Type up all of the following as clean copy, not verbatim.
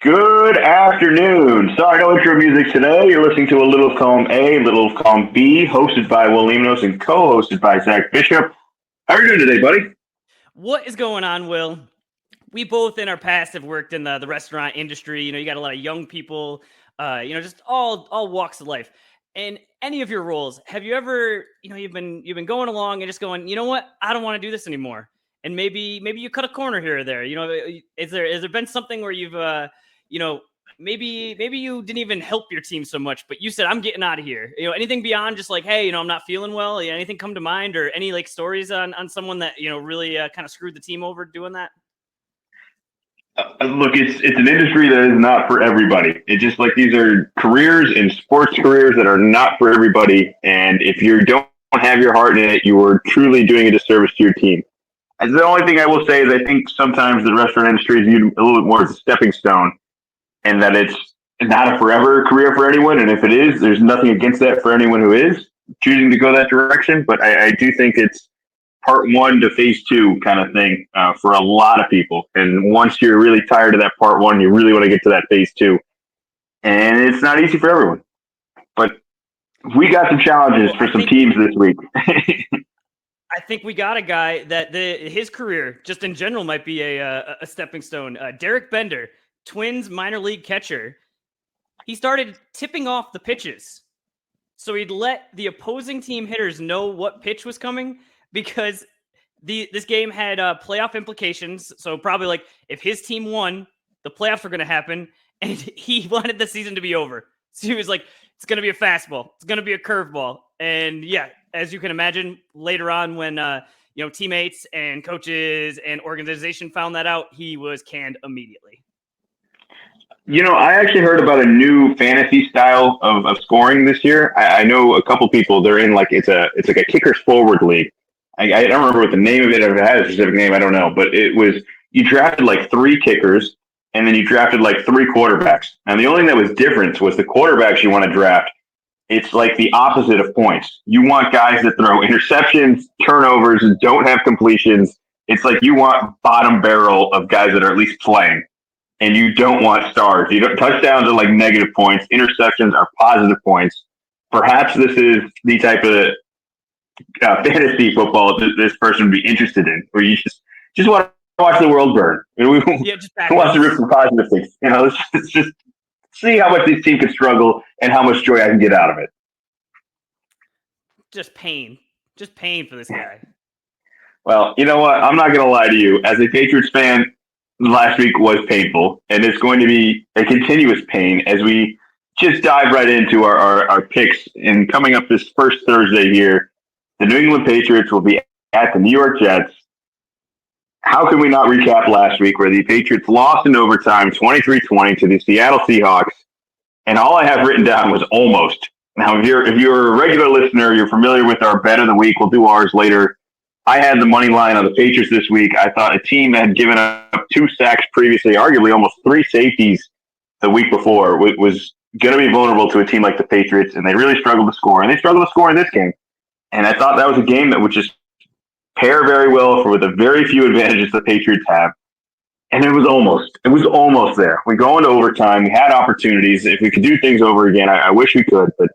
Good afternoon. Sorry, no intro music today. You're listening to A Little Column A, Little Column B, hosted by Will Limnos and co-hosted by Zach Bishop. How are you doing today, buddy? What is going on, Will? We both in our past have worked in the restaurant industry. You got a lot of young people, just all walks of life. And any of your roles, have you ever, you've been going along and just going, you know what, I don't want to do this anymore. And maybe you cut a corner here or there. Is there been something where you've, maybe you didn't even help your team so much, but you said, I'm getting out of here. Anything beyond just like, hey, I'm not feeling well. Anything come to mind, or any like stories on someone that really kind of screwed the team over doing that? Look, it's an industry that is not for everybody. It's just like these are careers and sports careers that are not for everybody. And if you don't have your heart in it, you are truly doing a disservice to your team. And the only thing I will say is I think sometimes the restaurant industry is viewed a little bit more as a stepping stone, and that it's not a forever career for anyone. And if it is, there's nothing against that for anyone who is choosing to go that direction. But I do think it's part one to phase two kind of thing for a lot of people. And once you're really tired of that part one, you really want to get to that phase two. And it's not easy for everyone. But we got some challenges for some teams this week. I think we got a guy that his career, just in general, might be a stepping stone. Derek Bender, Twins minor league catcher. He started tipping off the pitches, so he'd let the opposing team hitters know what pitch was coming, because this game had playoff implications. So probably like if his team won, the playoffs were going to happen, and he wanted the season to be over. So he was like, it's going to be a fastball, it's going to be a curveball, and yeah. As you can imagine, later on when teammates and coaches and organization found that out, he was canned immediately. I actually heard about a new fantasy style of scoring this year. I know a couple people. They're in it's like a kickers forward league. I don't remember what the name of it. If it had a specific name, I don't know. But it was, you drafted like 3 kickers, and then you drafted like 3 quarterbacks. And the only thing that was different was the quarterbacks you want to draft. It's like the opposite of points. You want guys that throw interceptions, turnovers, and don't have completions. It's like you want bottom barrel of guys that are at least playing, and you don't want stars. Touchdowns are like negative points. Interceptions are positive points. Perhaps this is the type of fantasy football that this person would be interested in, where you just want to watch the world burn. We want to root for positive things. Let's just see how much this team can struggle and how much joy I can get out of it. Just pain for this guy. Well, you know what? I'm not going to lie to you. As a Patriots fan, last week was painful, and it's going to be a continuous pain as we just dive right into our picks. And coming up this first Thursday here, the New England Patriots will be at the New York Jets. How can we not recap last week where the Patriots lost in overtime 23-20 to the Seattle Seahawks? And all I have written down was almost. Now, if you're a regular listener, you're familiar with our bet of the week. We'll do ours later. I had the money line on the Patriots this week. I thought a team that had given up 2 sacks previously, arguably almost 3 safeties the week before, was going to be vulnerable to a team like the Patriots, and they really struggled to score. And they struggled to score in this game. And I thought that was a game that would just pair very well with the very few advantages the Patriots have. And it was almost there. We go into overtime. We had opportunities. If we could do things over again, I wish we could. But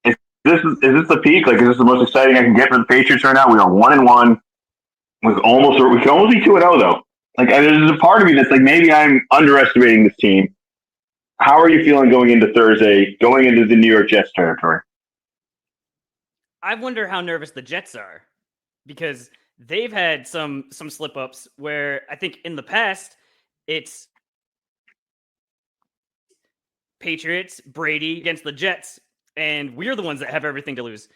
is this the peak? Is this the most exciting I can get for the Patriots right now? We are 1-1. We can almost be 2-0 though. There's a part of me that's like, maybe I'm underestimating this team. How are you feeling going into Thursday, going into the New York Jets territory? I wonder how nervous the Jets are, because they've had some slip-ups where I think in the past it's Patriots, Brady against the Jets, and we're the ones that have everything to lose.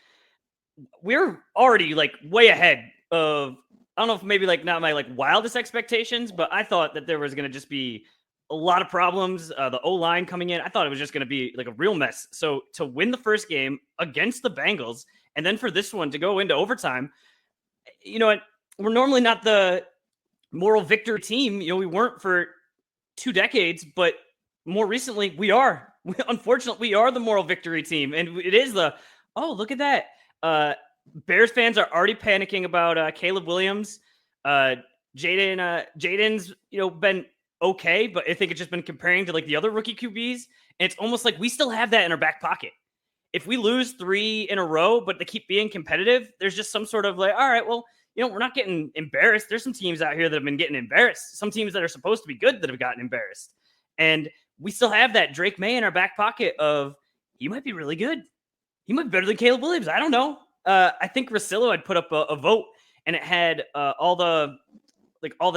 We're already way ahead of, I don't know if maybe not my wildest expectations, but I thought that there was going to just be a lot of problems. The O-line coming in, I thought it was just going to be a real mess. So to win the first game against the Bengals, and then for this one to go into overtime, we're normally not the moral victory team. We weren't for 2 decades, but more recently we are. Unfortunately, we are the moral victory team, and it is look at that. Bears fans are already panicking about Caleb Williams. Jaden's been okay, but I think it's just been comparing to like the other rookie QBs. And it's almost like we still have that in our back pocket. If we lose 3 in a row, but they keep being competitive, there's just some sort of like, all right, well, we're not getting embarrassed. There's some teams out here that have been getting embarrassed. Some teams that are supposed to be good that have gotten embarrassed. And we still have that Drake May in our back pocket of he might be really good. He might be better than Caleb Williams. I don't know. I think Russillo had put up a vote and it had all the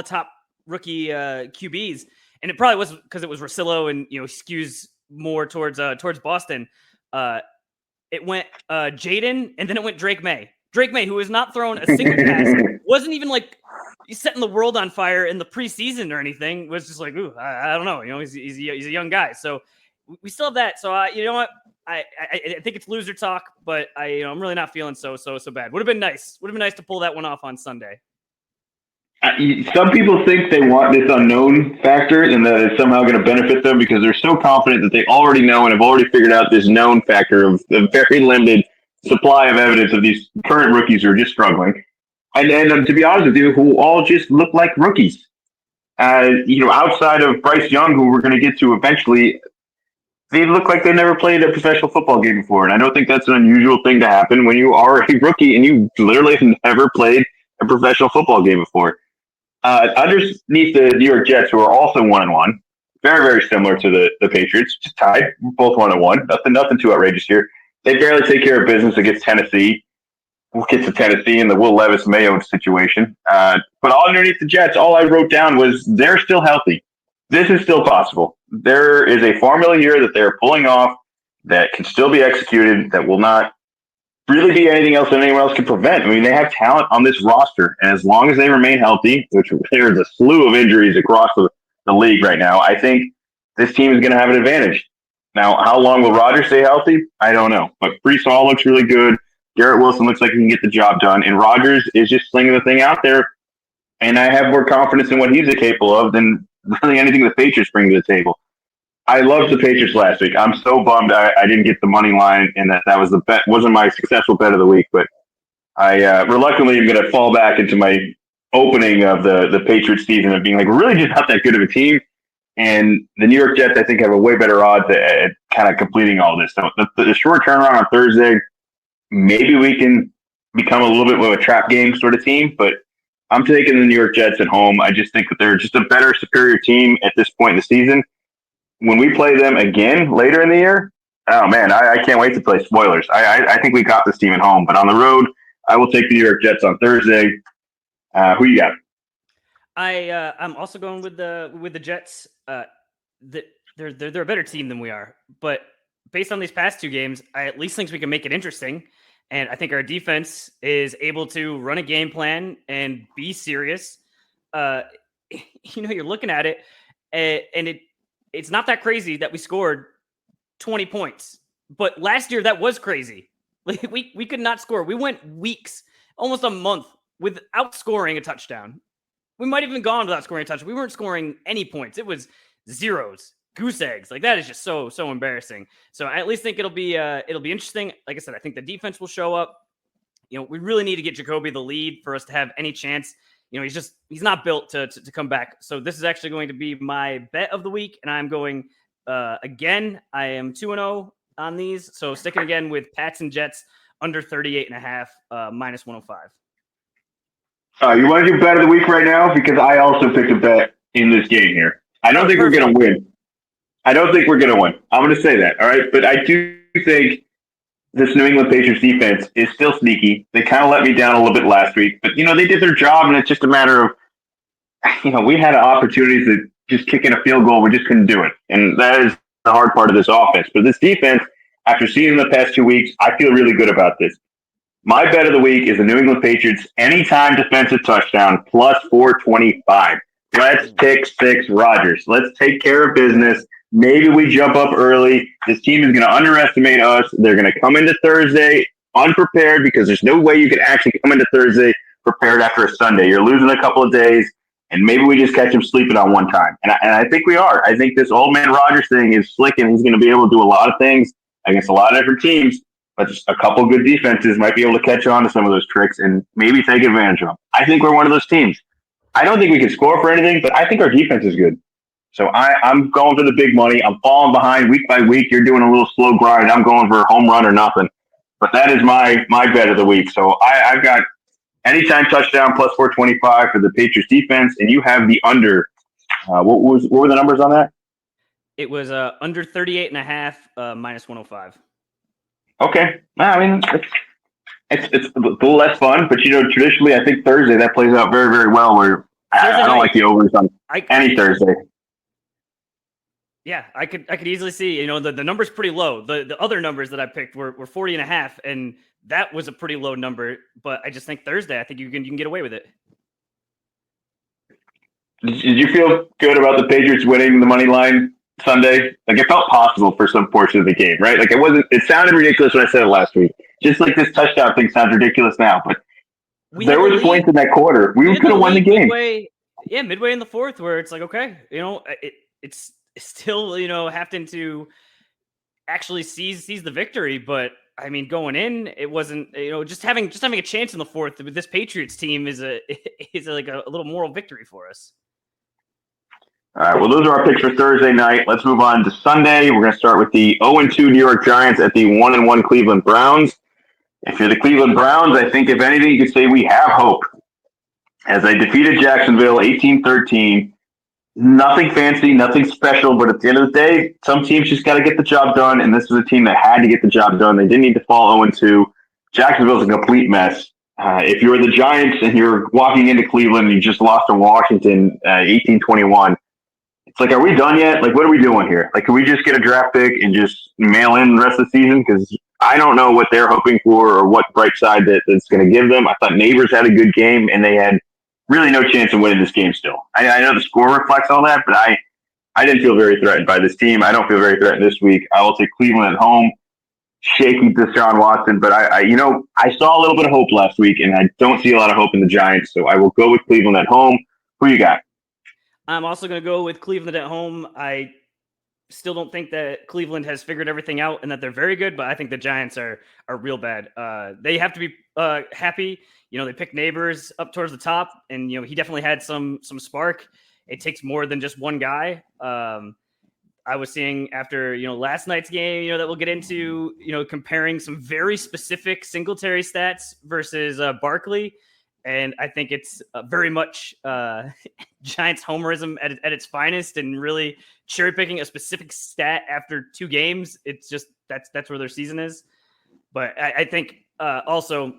top rookie QBs. And it probably was because it was Russillo and, skews more towards Boston. It went Jaden and then it went Drake May. Drake May, who has not thrown a single pass, wasn't even like he's setting the world on fire in the preseason or anything. Was just like, ooh, I don't know. He's a young guy, so we still have that. So you know what? I think it's loser talk, but I'm really not feeling so bad. Would have been nice. Would have been nice to pull that one off on Sunday. Some people think they want this unknown factor and that it's somehow going to benefit them because they're so confident that they already know and have already figured out this known factor of the very limited supply of evidence of these current rookies who are just struggling. And to be honest with you, who all just look like rookies. Outside of Bryce Young, who we're going to get to eventually, they look like they never played a professional football game before. And I don't think that's an unusual thing to happen when you are a rookie and you literally have never played a professional football game before. Underneath the New York Jets, who are also 1-1, very, very similar to the Patriots, just tied, both 1-1. Nothing too outrageous here. They barely take care of business against Tennessee. We'll get to Tennessee in the Will Levis-Mayo situation. But all underneath the Jets, all I wrote down was they're still healthy. This is still possible. There is a formula here that they're pulling off that can still be executed, that will not really be anything else that anyone else can prevent. I mean, they have talent on this roster, and as long as they remain healthy, which there's a slew of injuries across the league right now, I think this team is going to have an advantage. Now, how long will Rodgers stay healthy? I don't know. But Breece Hall looks really good. Garrett Wilson looks like he can get the job done. And Rodgers is just slinging the thing out there. And I have more confidence in what he's capable of than really anything the Patriots bring to the table. I loved the Patriots last week. I'm so bummed I didn't get the money line and that was the bet. Wasn't my successful bet of the week. But I reluctantly am going to fall back into my opening of the Patriots season of being like, we're really just not that good of a team. And the New York Jets, I think, have a way better odds at kind of completing all this. So the short turnaround on Thursday, maybe we can become a little bit of a trap game sort of team. But I'm taking the New York Jets at home. I just think that they're just a better, superior team at this point in the season. When we play them again later in the year, oh, man, I can't wait to play spoilers. I think we got this team at home. But on the road, I will take the New York Jets on Thursday. Who you got? I'm also going with the Jets. They're a better team than we are, but based on these past 2 games, I at least think we can make it interesting. And I think our defense is able to run a game plan and be serious. You're looking at it, and it's not that crazy that we scored 20 points. But last year that was crazy. Like we could not score. We went weeks, almost a month, without scoring a touchdown. We might have even gone without scoring a touchdown. We weren't scoring any points. It was zeros, goose eggs. Like that is just so embarrassing. So I at least think it'll be interesting. Like I said, I think the defense will show up. We really need to get Jacoby the lead for us to have any chance. He's not built to come back. So this is actually going to be my bet of the week, and I'm going again. I am 2-0 on these, so sticking again with Pats and Jets under 38.5, minus 105. You want to do bet of the week right now? Because I also picked a bet in this game here. I don't think we're going to win. I'm going to say that, all right? But I do think this New England Patriots defense is still sneaky. They kind of let me down a little bit last week. But, they did their job, and it's just a matter of, we had opportunities to just kick in a field goal. We just couldn't do it. And that is the hard part of this offense. But this defense, after seeing the past 2 weeks, I feel really good about this. My bet of the week is the New England Patriots anytime defensive touchdown plus 425. Let's pick 6 Rodgers. Let's take care of business. Maybe we jump up early. This team is going to underestimate us. They're going to come into Thursday unprepared because there's no way you can actually come into Thursday prepared after a Sunday. You're losing a couple of days, and maybe we just catch them sleeping on one time. And I think we are. I think this old man Rodgers thing is slick, and he's going to be able to do a lot of things against a lot of different teams. But just a couple good defenses might be able to catch on to some of those tricks and maybe take advantage of them. I think we're one of those teams. I don't think we can score for anything, but I think our defense is good. So I'm going for the big money. I'm falling behind week by week. You're doing a little slow grind. I'm going for a home run or nothing. But that is my bet of the week. So I've got anytime touchdown plus 425 for the Patriots defense, and you have the under. What were the numbers on that? It was under 38.5, minus 105. Okay. I mean, it's a little less fun, but traditionally, I think Thursday that plays out very, very well. Where I don't like the overs on any Thursday. Yeah, I could easily see. The number's pretty low. The other numbers that I picked were 40.5, and that was a pretty low number. But I just think Thursday, I think you can get away with it. Did you feel good about the Patriots winning the money line Sunday? Like, it felt possible for some portion of the game, right? Like, it sounded ridiculous when I said it last week. Just like this touchdown thing sounds ridiculous now, but there was points in that quarter. We could have won the game. Midway in the fourth, where it's like, okay, it's still, having to actually seize the victory. But I mean, going in, it wasn't, just having a chance in the fourth with this Patriots team is like a little moral victory for us. All right, well, those are our picks for Thursday night. Let's move on to Sunday. We're going to start with the 0-2 New York Giants at the 1-1 Cleveland Browns. If you're the Cleveland Browns, I think if anything, you could say we have hope. As they defeated Jacksonville 18-13, nothing fancy, nothing special, but at the end of the day, some teams just got to get the job done, and this was a team that had to get the job done. They didn't need to fall 0-2. Jacksonville's a complete mess. If you're the Giants and you're walking into Cleveland and you just lost to Washington 18-21, it's like, are we done yet? Like, what are we doing here? Like, can we just get a draft pick and just mail in the rest of the season? Because I don't know what they're hoping for or what bright side that's going to give them. I thought Neighbors had a good game, and they had really no chance of winning this game still. I know the score reflects all that, but I didn't feel very threatened by this team. I don't feel very threatened this week. I will take Cleveland at home, shaky Deshaun Watson. But I saw a little bit of hope last week, and I don't see a lot of hope in the Giants. So I will go with Cleveland at home. Who you got? I'm also going to go with Cleveland at home. I still don't think that Cleveland has figured everything out and that they're very good, but I think the Giants are real bad. They have to be happy. They picked Neighbors up towards the top, and he definitely had some spark. It takes more than just one guy. I was seeing after last night's game, that we'll get into, comparing some very specific Singletary stats versus Barkley. And I think it's very much Giants homerism at its finest, and really cherry picking a specific stat after two games. It's just that's where their season is. But I think also,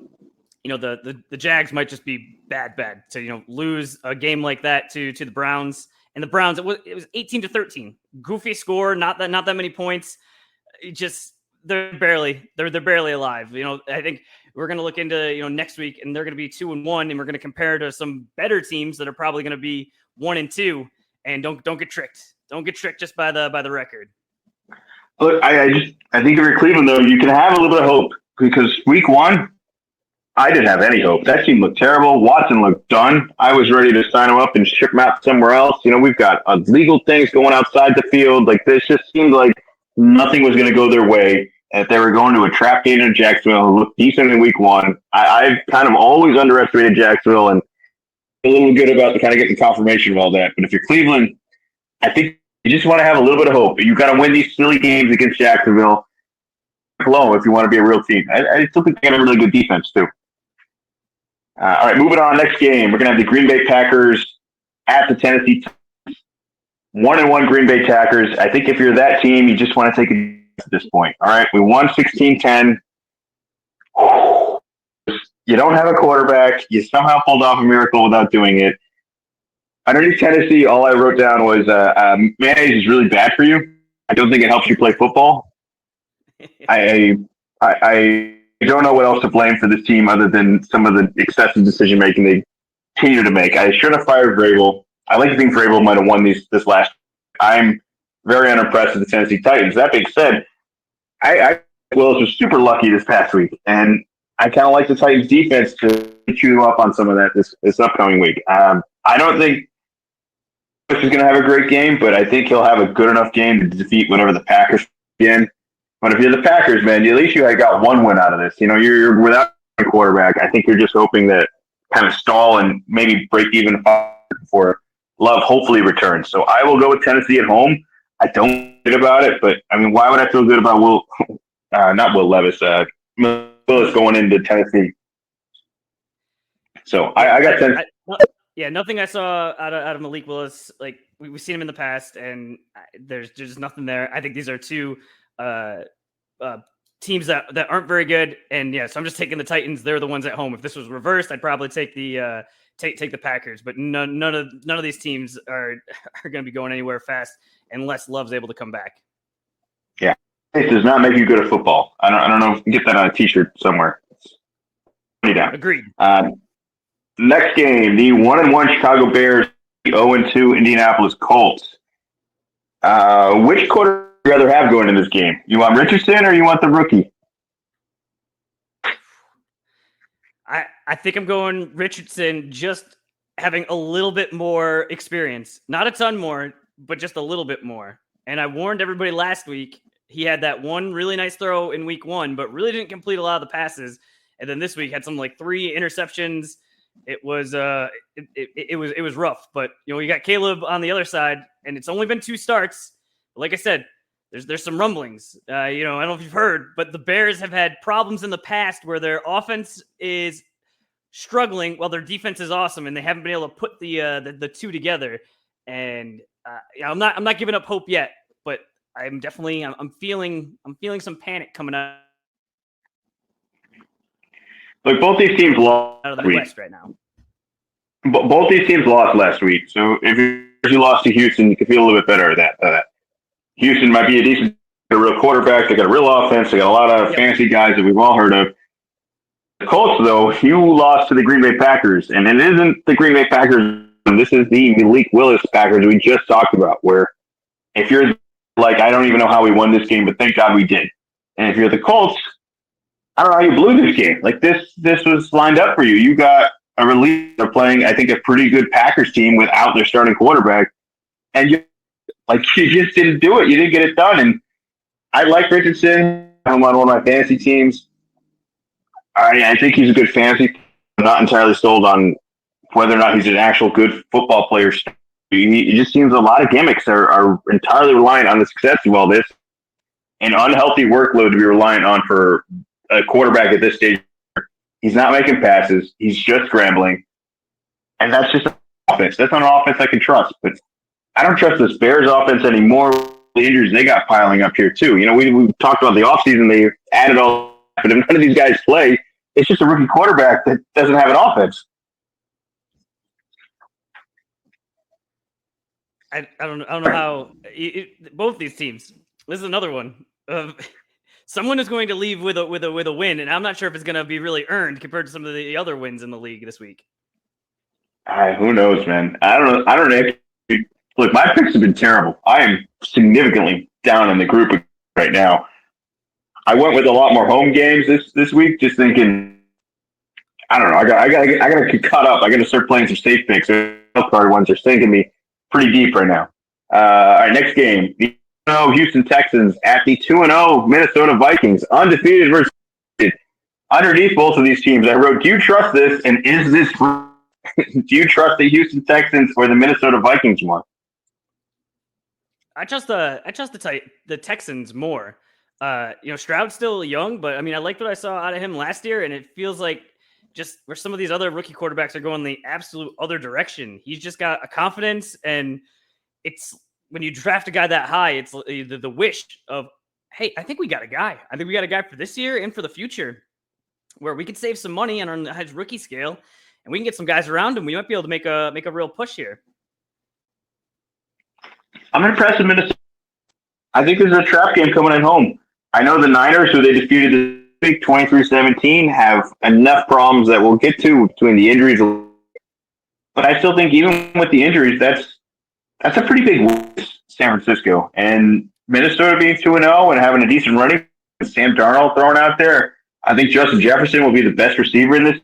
the Jags might just be bad to lose a game like that to the Browns. And the Browns, it was 18-13, goofy score, not that many points. They're barely alive. I think we're going to look into, next week, and they're going to be 2-1, and we're going to compare to some better teams that are probably going to be 1-2. And don't get tricked. Don't get tricked just by the record. Look, I think if you're Cleveland, though, you can have a little bit of hope, because week one, I didn't have any hope. That team looked terrible. Watson looked done. I was ready to sign him up and ship him out somewhere else. We've got legal things going outside the field. Like, this just seemed like nothing was going to go their way. If they were going to a trap game in Jacksonville, who looked decent in week one. I've kind of always underestimated Jacksonville, and a little good about the kind of getting confirmation of all that. But if you're Cleveland, I think you just want to have a little bit of hope. You've got to win these silly games against Jacksonville. Hello, if you want to be a real team. I still think they got a really good defense, too. All right, moving on. Next game, we're going to have the Green Bay Packers at the Tennessee Titans. 1-1 Green Bay Packers. I think if you're that team, you just want to take a at this point. All right, we won 16-10. You don't have a quarterback. You somehow pulled off a miracle without doing it. Underneath Tennessee, all I wrote down was mayonnaise is really bad for you. I don't think it helps you play football. I don't know what else to blame for this team other than some of the excessive decision making they continue to make. I should have fired Vrabel. I like to think Vrabel might have won this last. I'm very unimpressed with the Tennessee Titans. That being said, I Willis was super lucky this past week, and I kind of like the Titans defense to chew up on some of that this upcoming week. I don't think Willis is going to have a great game, but I think he'll have a good enough game to defeat whatever the Packers again. But if you're the Packers, man, at least you got one win out of this. You're without a quarterback. I think you're just hoping that kind of stall and maybe break even before Love hopefully returns. So I will go with Tennessee at home. I don't feel good about it, but I mean, why would I feel good about not Will Levis, Willis going into Tennessee? So I got Tennessee. Nothing I saw out of Malik Willis. Like we've seen him in the past, and there's just nothing there. I think these are two teams that aren't very good, and so I'm just taking the Titans. They're the ones at home. If this was reversed, I'd probably take the take the Packers. But none of these teams are going to be going anywhere fast unless Love's able to come back. Yeah, it does not make you good at football. I don't know if you can get that on a T-shirt somewhere. Down. Agreed. Next game, the 1-1 Chicago Bears, the 0-2 Indianapolis Colts. Which quarter would you rather have going in this game? You want Richardson or you want the rookie? I think I'm going Richardson, just having a little bit more experience. Not a ton more, but just a little bit more. And I warned everybody last week. He had that one really nice throw in week 1, but really didn't complete a lot of the passes. And then this week had some like 3 interceptions. It was it was rough, but you got Caleb on the other side, and it's only been 2 starts. But like I said, there's some rumblings. I don't know if you've heard, but the Bears have had problems in the past where their offense is struggling while their defense is awesome, and they haven't been able to put the two together. And I'm not giving up hope yet, but I'm definitely I'm feeling some panic coming out. Look, both these teams lost out of the West right now. Both these teams lost last week. So if you lost to Houston, you can feel a little bit better at that. Houston might be a real quarterback. They got a real offense. They got a lot of fantasy guys that we've all heard of. The Colts, though, you lost to the Green Bay Packers. And it isn't the Green Bay Packers. This is the Malik Willis Packers we just talked about, where if you're like, I don't even know how we won this game, but thank God we did. And if you're the Colts, I don't know how you blew this game. Like this was lined up for you. You got a relief. They're playing, I think, a pretty good Packers team without their starting quarterback, and you just didn't do it. You didn't get it done. And I like Richardson. I'm on one of my fantasy teams. I think he's a good fantasy. I'm not entirely sold on whether or not he's an actual good football player. He just seems a lot of gimmicks are entirely reliant on the success of all this. An unhealthy workload to be reliant on for a quarterback at this stage. He's not making passes. He's just scrambling. And that's just an offense. That's not an offense I can trust. But I don't trust this Bears offense anymore. The injuries they got piling up here, too. We talked about the offseason. They added all, but if none of these guys play, it's just a rookie quarterback that doesn't have an offense. I don't know how both these teams. This is another one. Someone is going to leave with a win, and I'm not sure if it's going to be really earned compared to some of the other wins in the league this week. Who knows, man? I don't know. Look, my picks have been terrible. I am significantly down in the group right now. I went with a lot more home games this week, just thinking. I don't know. I got to get caught up. I got to start playing some safe picks. The card ones are sinking me pretty deep right now. All right, next game. The Houston Texans at the 2-0 Minnesota Vikings, undefeated versus underneath both of these teams. I wrote, do you trust this? And is this? Do you trust the Houston Texans or the Minnesota Vikings more? I trust the Texans more. Stroud's still young, but I mean, I liked what I saw out of him last year, and it feels like just where some of these other rookie quarterbacks are going the absolute other direction. He's just got a confidence, and it's when you draft a guy that high, it's the wish of, hey, I think we got a guy. I think we got a guy for this year and for the future where we could save some money on his rookie scale, and we can get some guys around him. We might be able to make a real push here. I'm impressed with Minnesota. I think there's a trap game coming at home. I know the Niners, who they defeated this week 23-17, have enough problems that we'll get to between the injuries. But I still think even with the injuries, that's a pretty big win, San Francisco. And Minnesota being 2-0 and having a decent running, with Sam Darnold thrown out there, I think Justin Jefferson will be the best receiver in this,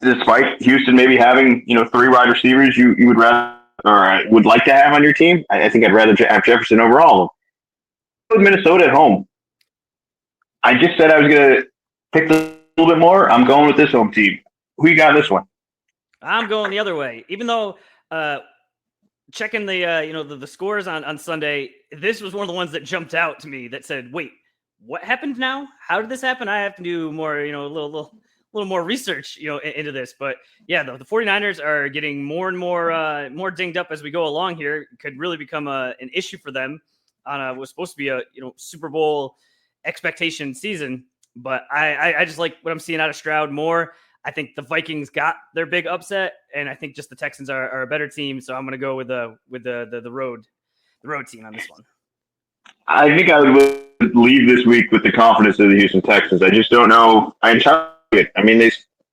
despite Houston maybe having 3 wide receivers you would rather or would like to have on your team. I think I'd rather have Jefferson over all of them. With Minnesota at home, I just said I was going to pick a little bit more. I'm going with this home team. Who you got in this one? I'm going the other way. Even though checking the scores on Sunday, this was one of the ones that jumped out to me that said, "Wait, what happened now? How did this happen?" I have to do more, a little more research, into this. But yeah, the 49ers are getting more and more dinged up as we go along here. It could really become an issue for them on what was supposed to be a Super Bowl expectation season. But I just like what I'm seeing out of Stroud more. I think the Vikings got their big upset, and I think just the Texans are a better team. So I'm going to go with the road team on this one. I think I would leave this week with the confidence of the Houston Texans. I just don't know. I mean, they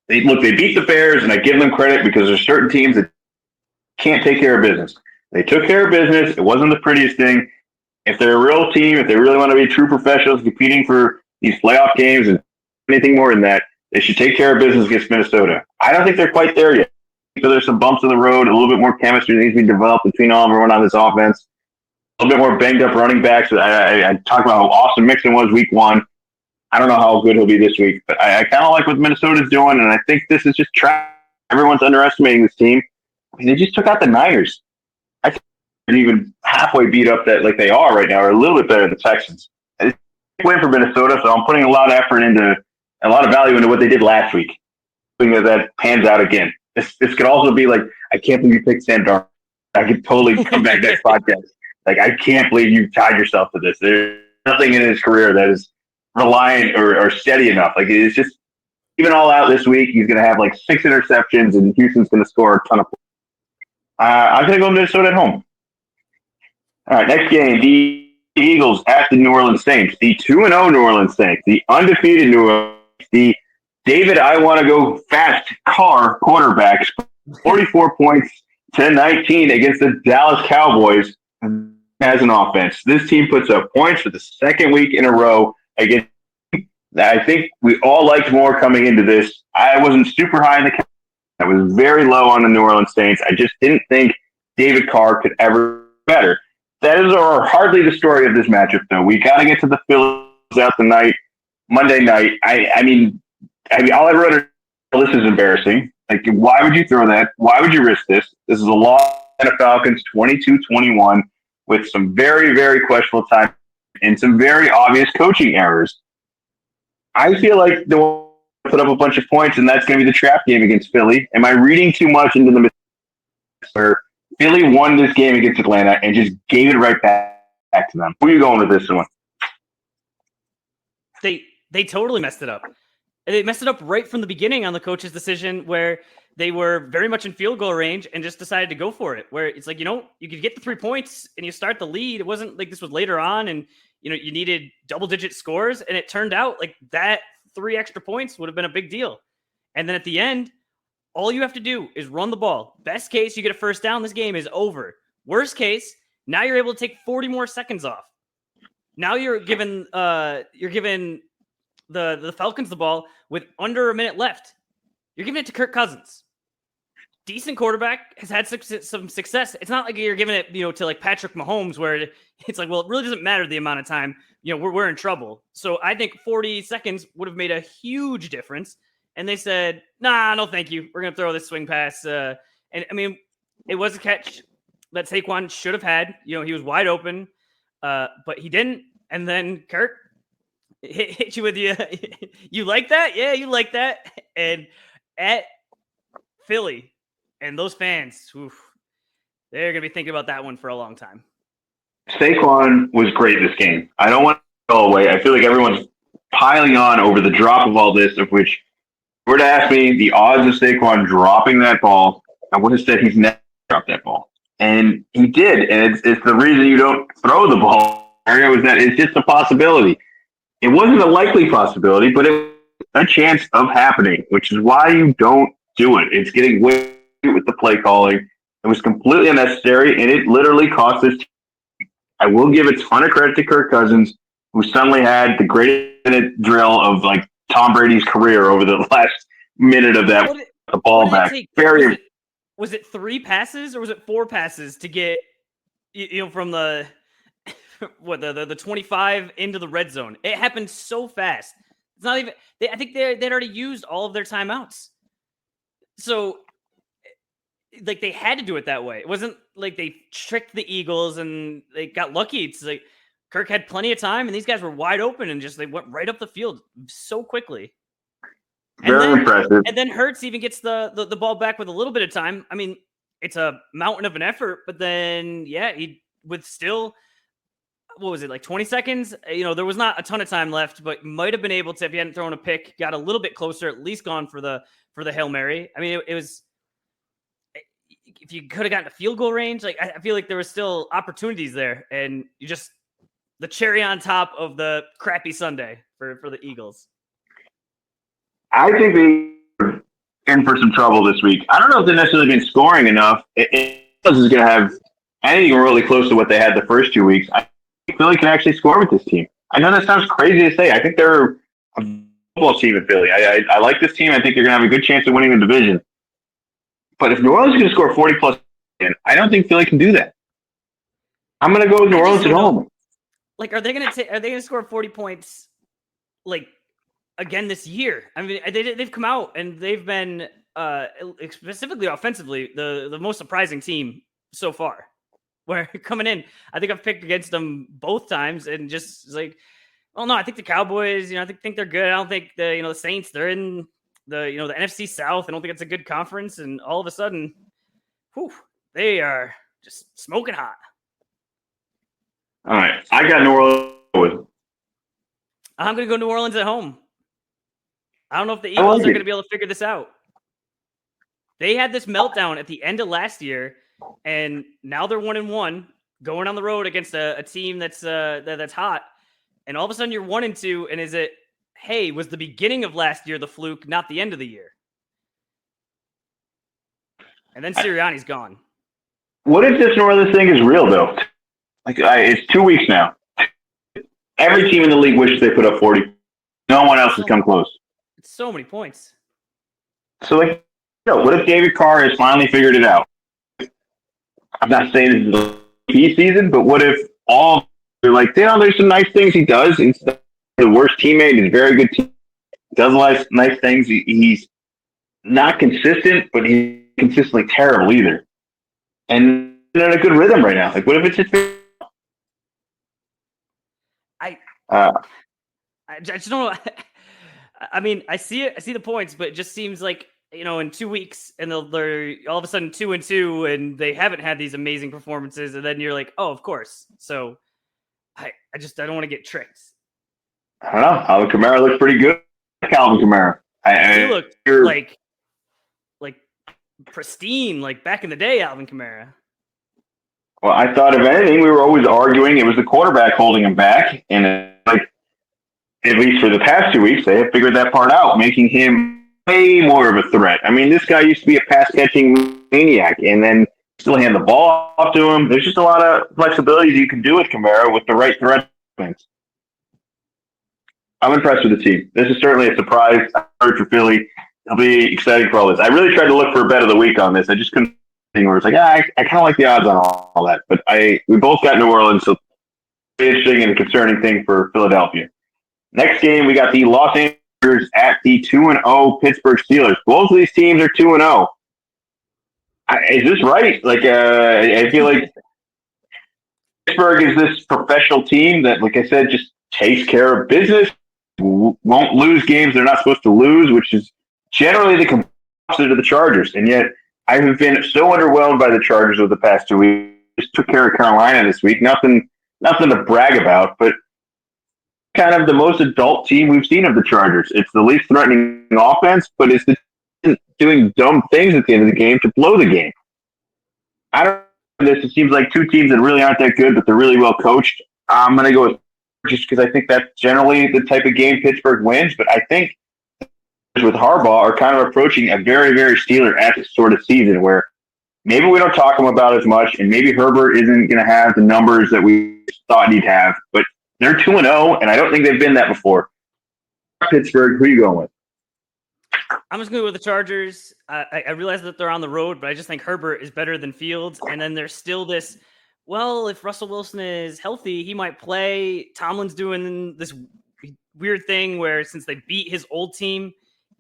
beat the Bears, and I give them credit because there's certain teams that can't take care of business. They took care of business. It wasn't the prettiest thing. If they're a real team, if they really want to be true professionals competing for these playoff games and anything more than that, they should take care of business against Minnesota. I don't think they're quite there yet. So there's some bumps in the road, a little bit more chemistry needs to be developed between everyone on this offense. A little bit more banged up running backs. I talked about how Austin Mixon was week 1. I don't know how good he'll be this week, but I kind of like what Minnesota's doing, and I think this is just trash. Everyone's underestimating this team. I mean, they just took out the Niners. I think they're even halfway beat up that like they are right now, or a little bit better than the Texans. It's a win for Minnesota, so I'm putting a lot of effort into a lot of value into what they did last week. Hoping that pans out again. This could also be like, I can't believe you picked Sam Darnold. I could totally come back next podcast. Like, I can't believe you tied yourself to this. There's nothing in his career that is reliant or steady enough. Like, it's just, even all out this week, he's going to have like 6 interceptions, and Houston's going to score a ton of points. I'm going to go Minnesota at home. All right, next game, the Eagles at the New Orleans Saints. The 2-0 New Orleans Saints. The undefeated New Orleans. The David, I want to go fast car quarterbacks. 44 points to 19 against the Dallas Cowboys as an offense. This team puts up points for the second week in a row against. I think we all liked more coming into this. I wasn't super high in the Cowboys. I was very low on the New Orleans Saints. I just didn't think David Carr could ever be better. That is hardly the story of this matchup, though. We got to get to the Phillies out tonight, Monday night. I mean, all I wrote is, this is embarrassing. Like, why would you throw that? Why would you risk this? This is a loss to the Falcons, 22-21, with some very, very questionable time and some very obvious coaching errors. I feel like they'll put up a bunch of points, and that's going to be the trap game against Philly. Am I reading too much into the where Philly won this game against Atlanta and just gave it right back to them? Where are you going with this one? They totally messed it up. They messed it up right from the beginning on the coach's decision where they were very much in field goal range and just decided to go for it. Where it's like, you could get the 3 points and you start the lead. It wasn't like this was later on and, you needed double-digit scores. And it turned out like that 3 extra points would have been a big deal. And then at the end, all you have to do is run the ball. Best case, you get a first down. This game is over. Worst case, now you're able to take 40 more seconds off. Now you're given the Falcons the ball with under a minute left. You're giving it to Kirk Cousins. Decent quarterback, has had some success. It's not like you're giving it, to like Patrick Mahomes where it's like, well, it really doesn't matter the amount of time, we're in trouble. So I think 40 seconds would have made a huge difference. And they said, nah, no, thank you. We're going to throw this swing pass. And I mean, it was a catch that Saquon should have had. He was wide open, but he didn't. And then Kirk hit you with you like that? Yeah, you like that. And at Philly and those fans, they're going to be thinking about that one for a long time. Saquon was great this game. I don't want to go away. I feel like everyone's piling on over the drop of all this, of which, if you were to ask me the odds of Saquon dropping that ball, I would have said he's never dropped that ball. And he did. And it's the reason you don't throw the ball. It was that it's just a possibility. It wasn't a likely possibility, but it was a chance of happening, which is why you don't do it. It's getting way with the play calling. It was completely unnecessary, and it literally cost us. I will give a ton of credit to Kirk Cousins, who suddenly had the greatest minute drill of like Tom Brady's career over the last minute of that. The ball back. Was it 3 passes or was it 4 passes to get from the the 25 into the red zone? It happened so fast. It's not even. I think they'd already used all of their timeouts. So, like, they had to do it that way. It wasn't like they tricked the Eagles and they got lucky. It's like Kirk had plenty of time, and these guys were wide open and just they went right up the field so quickly. Very impressive. And then Hurts even gets the ball back with a little bit of time. I mean, it's a mountain of an effort, but then he with still what was it, like 20 seconds? There was not a ton of time left, but might have been able to, if he hadn't thrown a pick, got a little bit closer, at least gone for the Hail Mary. I mean, it was, if you could have gotten a field goal range, like I feel like there was still opportunities there, and you just the cherry on top of the crappy Sunday for the Eagles. I think they're in for some trouble this week. I don't know if they've necessarily been scoring enough. It is going to have anything really close to what they had the first 2 weeks. I think Philly can actually score with this team. I know that sounds crazy to say. I think they're a football team in Philly. I like this team. I think they're going to have a good chance of winning the division. But if New Orleans is going to score 40-plus, I don't think Philly can do that. I'm going to go with New Orleans at home. Like, are they going to score 40 points, like, again this year? I mean, they've come out and they've been specifically offensively the most surprising team so far. Where coming in, I think I've picked against them both times and just like, well, no, I think the Cowboys, I think they're good. I don't think the Saints, they're in the NFC South. I don't think it's a good conference, and all of a sudden, they are just smoking hot. All right, I got New Orleans. I'm going to go New Orleans at home. I don't know if the Eagles are going to be able to figure this out. They had this meltdown at the end of last year, and now they're 1-1, going on the road against a team that's hot. And all of a sudden you're 1-2, and is it, hey, was the beginning of last year the fluke, not the end of the year? And then Sirianni's gone. What if this New Orleans thing is real, though? Like, it's 2 weeks now. Every team in the league wishes they put up 40. No one else has come close. It's so many points. So, what if David Carr has finally figured it out? I'm not saying this is the MVP season, but what if all they're like, there's some nice things he does. He's the worst teammate. He's a very good team. Does a lot of nice things. He's not consistent, but he's consistently terrible either. And they're in a good rhythm right now. Like, what if it's just I just don't know. I mean, I see it. I see the points, but it just seems like, in 2 weeks, and they're all of a sudden 2-2, and they haven't had these amazing performances, and then you're like, oh, of course. So I don't want to get tricked. I don't know. Alvin Kamara looks pretty good. Alvin Kamara. He looked like pristine, like back in the day, Alvin Kamara. Well, I thought, if anything, we were always arguing it was the quarterback holding him back, and at least for the past 2 weeks, they have figured that part out, making him way more of a threat. I mean, this guy used to be a pass-catching maniac, and then still hand the ball off to him. There's just a lot of flexibilities you can do with Kamara with the right threat. I'm impressed with the team. This is certainly a surprise for Philly. It'll be exciting for all this. I really tried to look for a bet of the week on this. I just couldn't think where it's like, I kind of like the odds on all that. But we both got New Orleans, so it's interesting and a concerning thing for Philadelphia. Next game, we got the Los Angeles at the 2-0 Pittsburgh Steelers. Both of these teams are 2-0. Is this right? Like, I feel like Pittsburgh is this professional team that, like I said, just takes care of business, won't lose games they're not supposed to lose, which is generally the opposite of the Chargers. And yet, I have been so underwhelmed by the Chargers over the past 2 weeks. Just took care of Carolina this week. Nothing to brag about, but kind of the most adult team we've seen of the Chargers. It's the least threatening offense, but it's doing dumb things at the end of the game to blow the game. I don't know this. It seems like two teams that really aren't that good, but they're really well coached. I'm going to go with just because I think that's generally the type of game Pittsburgh wins, but I think with Harbaugh are kind of approaching a very, very Steeler-esque sort of season where maybe we don't talk about as much, and maybe Herbert isn't going to have the numbers that we thought he'd have, but they're 2-0, and I don't think they've been that before. Pittsburgh, who are you going with? I'm just going to go with the Chargers. I realize that they're on the road, but I just think Herbert is better than Fields. And then there's still this, well, if Russell Wilson is healthy, he might play. Tomlin's doing this weird thing where since they beat his old team,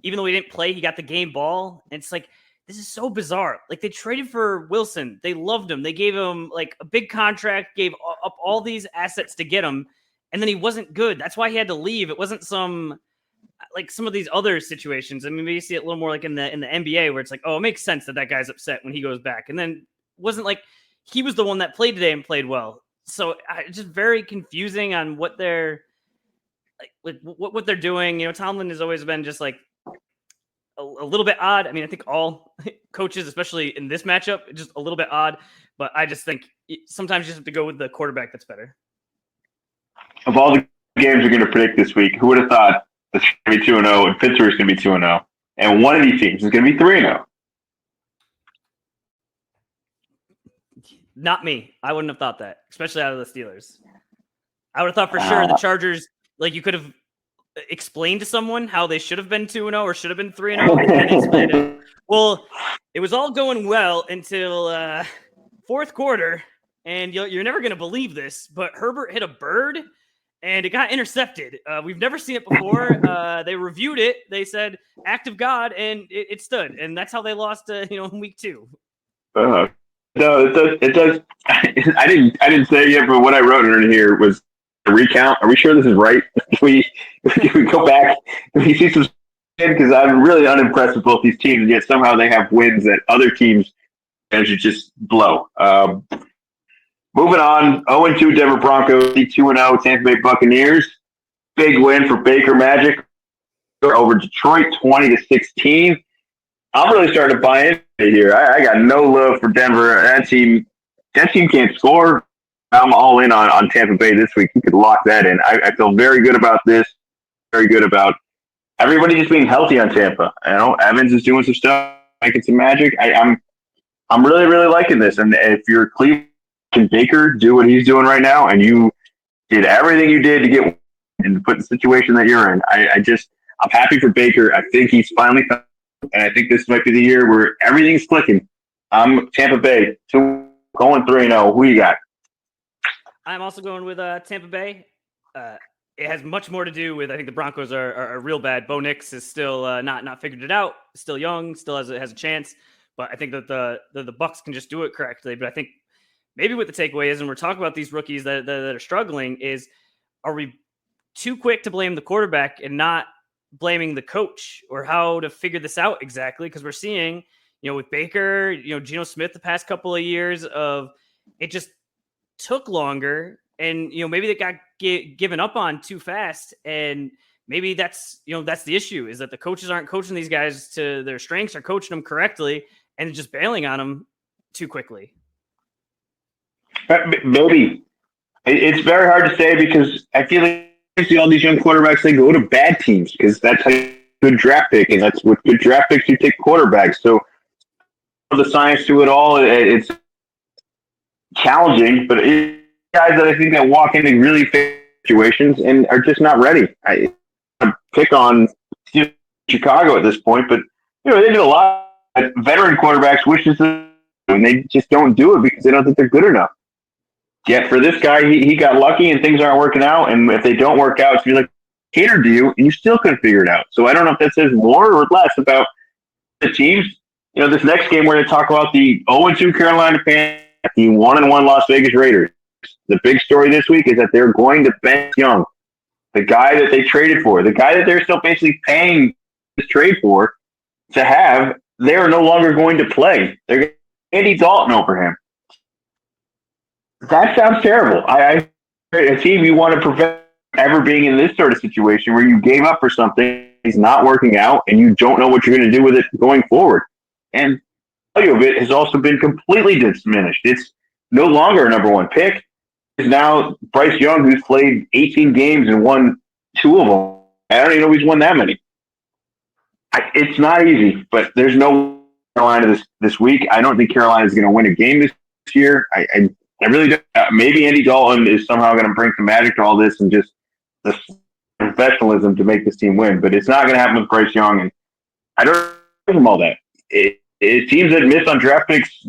even though he didn't play, he got the game ball. And it's like, this is so bizarre. Like, they traded for Wilson. They loved him. They gave him like a big contract, gave up all these assets to get him. And then he wasn't good. That's why he had to leave. It wasn't some of these other situations. I mean, maybe you see it a little more like in the NBA where it's like, oh, it makes sense that guy's upset when he goes back. And then it wasn't like he was the one that played today and played well. So it's just very confusing on what they're what they're doing. You know, Tomlin has always been just like a little bit odd. I mean, I think all coaches, especially in this matchup, just a little bit odd. But I just think sometimes you just have to go with the quarterback that's better. Of all the games we're going to predict this week, who would have thought it's going to be 2-0 and Pittsburgh's going to be 2-0, and one of these teams is going to be 3-0? Not me. I wouldn't have thought that, especially out of the Steelers. I would have thought for sure the Chargers, like, you could have explained to someone how they should have been 2-0 or should have been 3-0, and then explained it. Well, it was all going well until fourth quarter, and you're never going to believe this, but Herbert hit a bird, and it got intercepted. We've never seen it before. They reviewed it. They said, act of God, and it stood. And that's how they lost in week 2. No, it does. I didn't say it yet, but what I wrote in here was a recount. Are we sure this is right? Can we go back? Can we see some? Because I'm really unimpressed with both these teams, and yet somehow they have wins that other teams should just blow. Moving on, 0-2 Denver Broncos, 2-0 Tampa Bay Buccaneers. Big win for Baker Magic over Detroit, 20-16. I'm really starting to buy in here. I got no love for Denver. That team can't score. I'm all in on Tampa Bay this week. You could lock that in. I feel very good about this. Very good about everybody just being healthy on Tampa. You know, Evans is doing some stuff, making some magic. I'm really, really liking this. And if you're Cleveland, can Baker do what he's doing right now, and you did everything you did to get and to put the situation that you're in, I'm happy for Baker. I think he's finally found, and I think this might be the year where everything's clicking. I'm Tampa Bay, going 3-0. Who you got? I'm also going with Tampa Bay. It has much more to do with, I think the Broncos are real bad. Bo Nix is still not figured it out. Still young, still has a chance. But I think that the Bucks can just do it correctly. But I think maybe what the takeaway is, and we're talking about these rookies that are struggling, is are we too quick to blame the quarterback and not blaming the coach or how to figure this out exactly? Because we're seeing, with Baker, Geno Smith the past couple of years of it just took longer, and maybe they got given up on too fast, and maybe that's the issue, is that the coaches aren't coaching these guys to their strengths or coaching them correctly, and just bailing on them too quickly. Maybe. It's very hard to say because I feel like I see all these young quarterbacks, they go to bad teams because that's how you good draft pick, and that's with good draft picks you take quarterbacks. So the science to it all, it's challenging, but it's guys that I think that walk into really big situations and are just not ready. I pick on Chicago at this point, but they did a lot. Veteran quarterbacks wishes them, and they just don't do it because they don't think they're good enough. Yet for this guy, he got lucky and things aren't working out. And if they don't work out, it's like catered to you, and you still couldn't figure it out. So I don't know if that says more or less about the teams. This next game we're going to talk about the 0-2 Carolina Panthers, the 1-1 Las Vegas Raiders. The big story this week is that they're going to bench Young, the guy that they traded for, the guy that they're still basically paying this trade for to have. They're no longer going to play. They're going to Andy Dalton over him. That sounds terrible. A team you want to prevent ever being in this sort of situation where you gave up for something, it's not working out, and you don't know what you're going to do with it going forward. And value of it has also been completely diminished. It's no longer a number one pick. It's now Bryce Young, who's played 18 games and won 2 of them. I don't even know he's won that many. It's not easy, but there's no Carolina this week. I don't think Carolina is going to win a game this year. I really don't. Maybe Andy Dalton is somehow going to bring some magic to all this and just the professionalism to make this team win. But it's not going to happen with Bryce Young, and I don't give him all that. Teams that miss on draft picks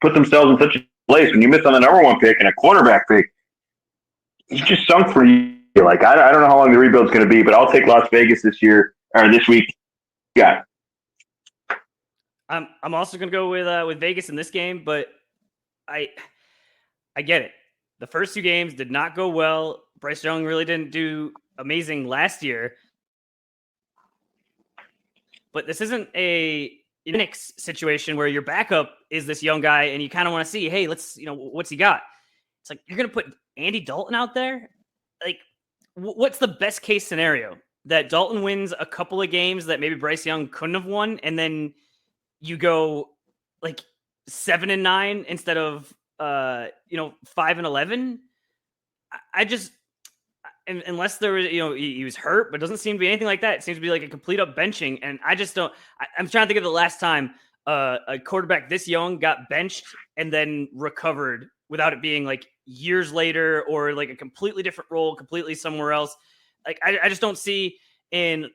put themselves in such a place. When you miss on the number one pick and a quarterback pick, you just sunk for you. Like I don't know how long the rebuild's going to be, but I'll take Las Vegas this year or this week. Yeah. I'm also gonna go with Vegas in this game, but I I get it. The first two games did not go well. Bryce Young really didn't do amazing last year, but this isn't a Knicks situation where your backup is this young guy and you kind of want to see, hey, let's what's he got? It's like you're gonna put Andy Dalton out there. Like, what's the best case scenario? That Dalton wins a couple of games that maybe Bryce Young couldn't have won, and then you go like 7-9 instead of 5-11. I just unless there was he was hurt, but it doesn't seem to be anything like that. It seems to be like a complete up benching, and I just don't. I'm trying to think of the last time a quarterback this young got benched and then recovered without it being like years later or like a completely different role, completely somewhere else. Like I just don't see in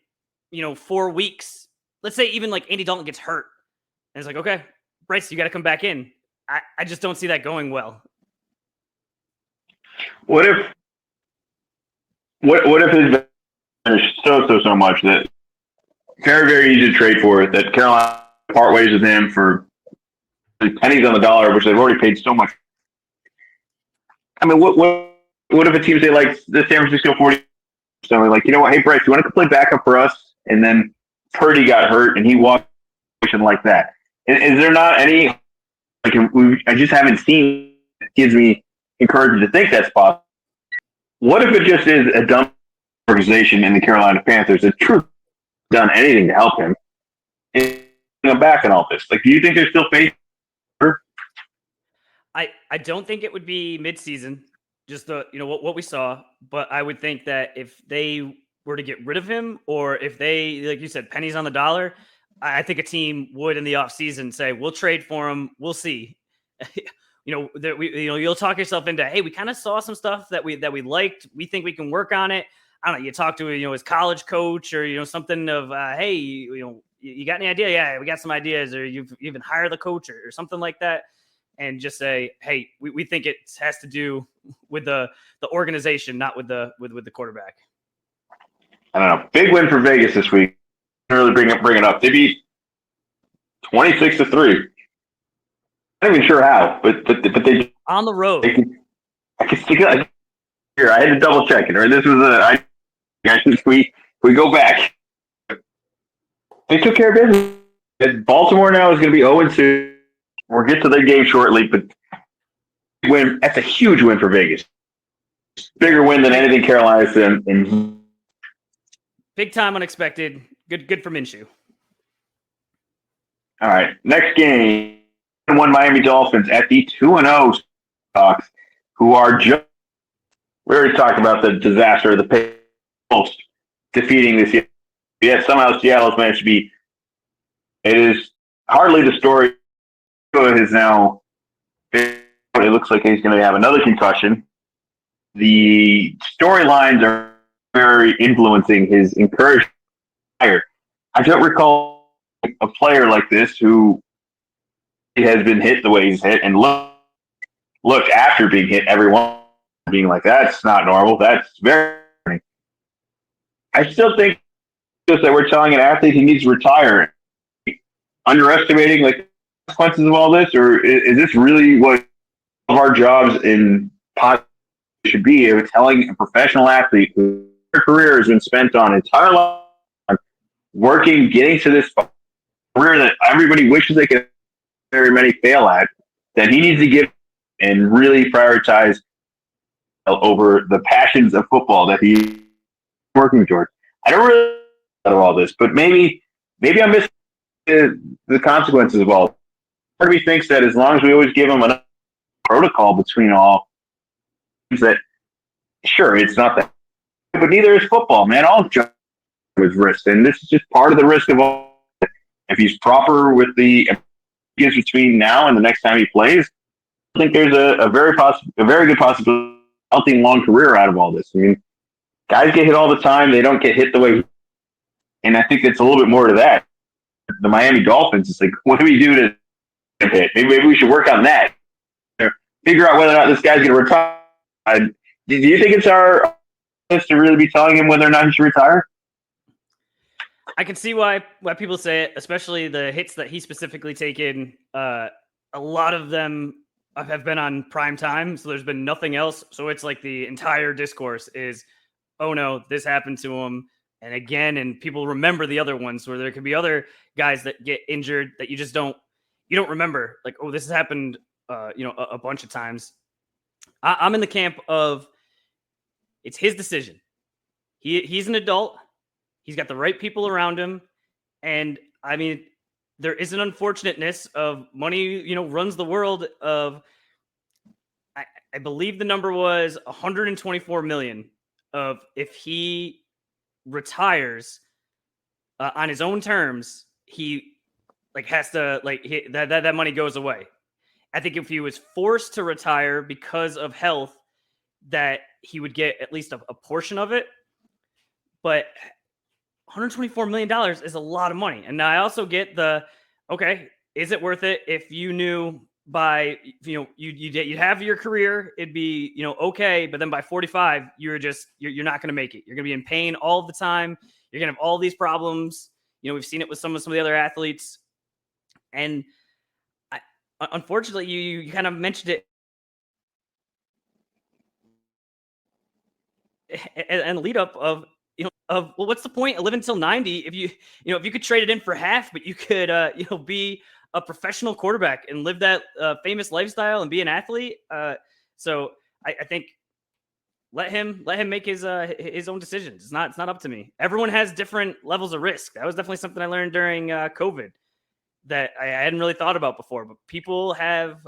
4 weeks. Let's say even like Andy Dalton gets hurt, and it's like, okay, Bryce, you got to come back in. I just don't see that going well. What if his finished so much that very, very easy to trade for, that Carolina part ways with him for pennies on the dollar, which they've already paid so much. I mean, what if a team say like the San Francisco 40, so like, you know what, hey Bryce, you want to play backup for us? And then Purdy got hurt and he walked like that. Is there not any like I just haven't seen it gives me encouragement to think that's possible. What if it just is a dumb organization in the Carolina Panthers that truly done anything to help him and back in all this? Like, do you think there's still faith? I don't think it would be midseason, just the what we saw, but I would think that if they were to get rid of him, or if they, like you said, pennies on the dollar, I think a team would in the offseason say, we'll trade for him. We'll see. You'll talk yourself into, hey, we kind of saw some stuff that we liked. We think we can work on it. I don't know. You talk to his college coach, or something of, hey, you got any idea? Yeah, we got some ideas, or you've even hired the coach or something like that, and just say, hey, we think it has to do with the organization, not with the quarterback. I don't know. Big win for Vegas this week. Really bring it up. They beat 26-3. I'm not even sure how, but they on the road. I can stick it here. I had to double check it. Or this was we go back. They took care of business. Baltimore now is going to be 0-2. We'll get to their game shortly, but win. That's a huge win for Vegas. Bigger win than anything Carolina's done. Big time unexpected. Good for Minshew. All right, next game. 1 Miami Dolphins at the 2-0 Sox, who are just. We already talked about the disaster of the post defeating this year. Yet somehow Seattle's managed to be. It is hardly the story. Is now. It looks like he's going to have another concussion. The storylines are very influencing his encouragement. I don't recall a player like this who has been hit the way he's hit and looked after being hit, everyone being like, that's not normal. That's very. I still think just that we're telling an athlete he needs to retire, underestimating like the consequences of all this, or is this really what our jobs in podcast should be? Of telling a professional athlete whose career has been spent on entire life working, getting to this career that everybody wishes they could, very many fail at, that he needs to give and really prioritize over the passions of football that he's working towards. I don't really know all this, but maybe I'm missing the consequences of all. Part of me thinks that as long as we always give him a protocol between all, that sure, it's not that, but neither is football, man. All jobs with risk, and this is just part of the risk of all. If he's proper with the gives between now and the next time he plays, I think there's a very good possibility of a long career out of all this. I mean, guys get hit all the time; they don't get hit the way, and I think it's a little bit more to that. The Miami Dolphins, it's like, what do we do to hit? Maybe we should work on that. Figure out whether or not this guy's going to retire. Do you think it's our to really be telling him whether or not he should retire? I can see why people say it, especially the hits that he specifically taken. A lot of them have been on prime time, so there's been nothing else. So it's like the entire discourse is, oh no, this happened to him. And again, and people remember the other ones where there could be other guys that get injured that you don't remember. Like, oh, this has happened, a bunch of times. I'm in the camp of it's his decision. He's an adult. He's got the right people around him. And I mean, there is an unfortunateness of money, runs the world of, I believe the number was 124 million of if he retires on his own terms, he has to that money goes away. I think if he was forced to retire because of health, that he would get at least a portion of it. But $124 million is a lot of money. And now I also get okay, is it worth it if you knew by, you'd have your career, it'd be, okay. But then by 45, you're not going to make it. You're going to be in pain all the time. You're going to have all these problems. We've seen it with some of the other athletes. And unfortunately, you kind of mentioned it and lead up of, well, what's the point of living until 90 if you could trade it in for half, but you could, be a professional quarterback and live that famous lifestyle and be an athlete. So I think let him make his own decisions. It's not up to me. Everyone has different levels of risk. That was definitely something I learned during COVID that I hadn't really thought about before, but people have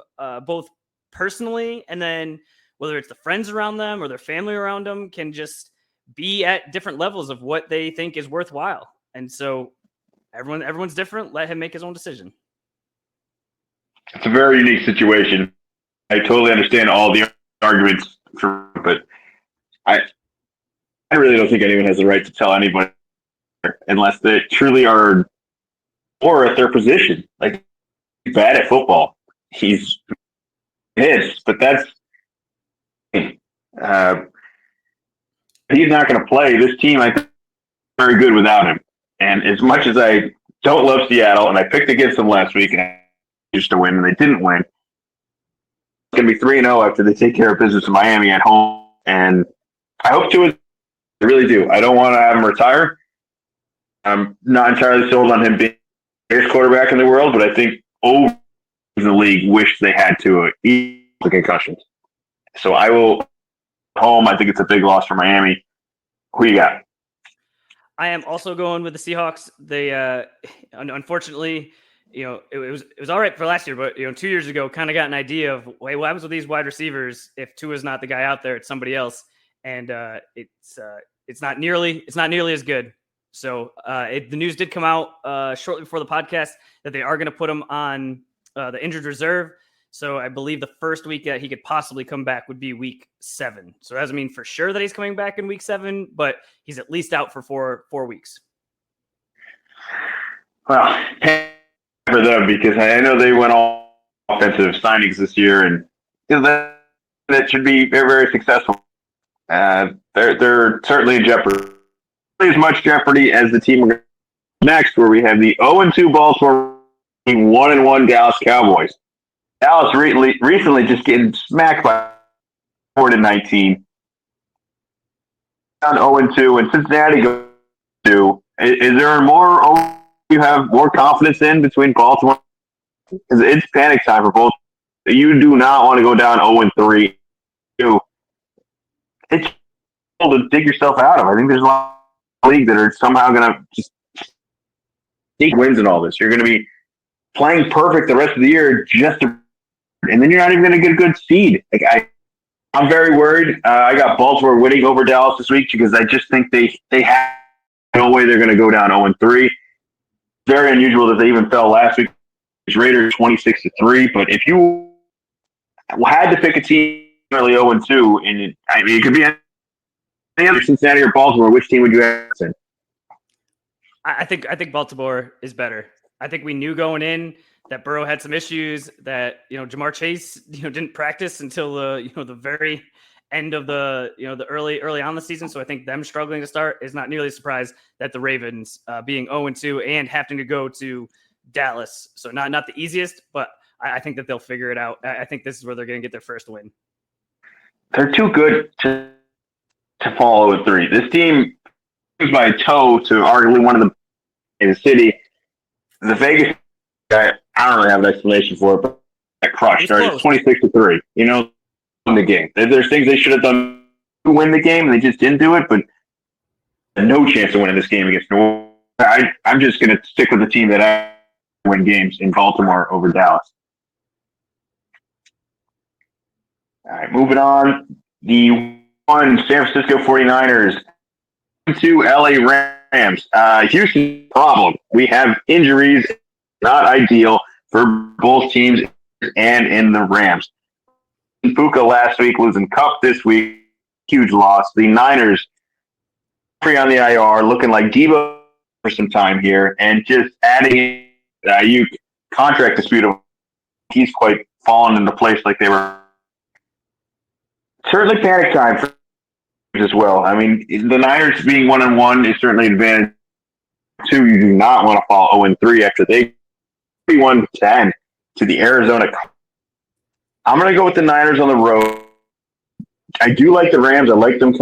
both personally, and then whether it's the friends around them or their family around them can just be at different levels of what they think is worthwhile. And so everyone's different. Let him make his own decision. It's a very unique situation. I totally understand all the arguments but I really don't think anyone has the right to tell anybody unless they truly are or at their position. Like, he's bad at football. He's but that's he's not going to play. This team, I think, is very good without him. And as much as I don't love Seattle, and I picked against them last week, and I used to win, and they didn't win, it's going to be 3-0 after they take care of business in Miami at home. And I hope to. I really do. I don't want to have him retire. I'm not entirely sold on him being the greatest quarterback in the world, but I think over the league wish they had to eat the concussions. So I will home. I think it's a big loss for Miami. Who you got? I am also going with the Seahawks. They unfortunately, it was all right for last year, but 2 years ago, kind of got an idea of, wait, what happens with these wide receivers if Tua's not the guy out there, it's somebody else, and it's not nearly as good. So the news did come out shortly before the podcast that they are going to put him on the injured reserve. So I believe the first week that he could possibly come back would be week 7. So that doesn't mean for sure that he's coming back in week 7, but he's at least out for 4 weeks. Well, for them, because I know they went all offensive signings this year, and that should be very, very successful. They're certainly in jeopardy. As much jeopardy as the team next, where we have the 0-2 Baltimore 1-1 Dallas Cowboys. Dallas recently just getting smacked by 4-19. On 0-2, and Cincinnati goes 2. Is there more you have more confidence in between Baltimore? Because it's panic time for both. You do not want to go down 0-3. It's to dig yourself out of. I think there's a lot of league that are somehow going to just sneak wins in all this. You're going to be playing perfect the rest of the year and then you're not even going to get a good seed. I'm very worried. I got Baltimore winning over Dallas this week because I just think they have no way they're going to go down 0-3. Very unusual that they even fell last week. Raiders 26-3. But if you had to pick a team early 0-2, and it could be any other Cincinnati or Baltimore, which team would you have in? I think Baltimore is better. I think we knew going in that Burrow had some issues, that Jamar Chase didn't practice until the very end of the the early on the season. So I think them struggling to start is not nearly a surprise that the Ravens being 0-2 and having to go to Dallas. So not the easiest, but I think that they'll figure it out. I think this is where they're going to get their first win. They're too good to fall 0-3. This team is by a toe to arguably one of the in the city. The Vegas guy, I don't really have an explanation for it, but got crushed. It's 26-3. In the game. There's things they should have done to win the game, and they just didn't do it, but no chance of winning this game against New Orleans. I'm just going to stick with the team that I win games in Baltimore over Dallas. All right, moving on. The San Francisco 49ers, 2 LA Rams. Houston problem. We have injuries, not ideal for both teams and in the Rams. Puka last week, losing Cup this week, huge loss. The Niners free on the IR, looking like Debo for some time here, and just adding Ayuk contract dispute. He's quite fallen into place like they were. Certainly panic time for as well. I mean, the Niners being 1-1 is certainly an advantage. 2, you do not want to fall 0-3 after they 31-10 to the Arizona. I'm going to go with the Niners on the road. I do like the Rams. I like them.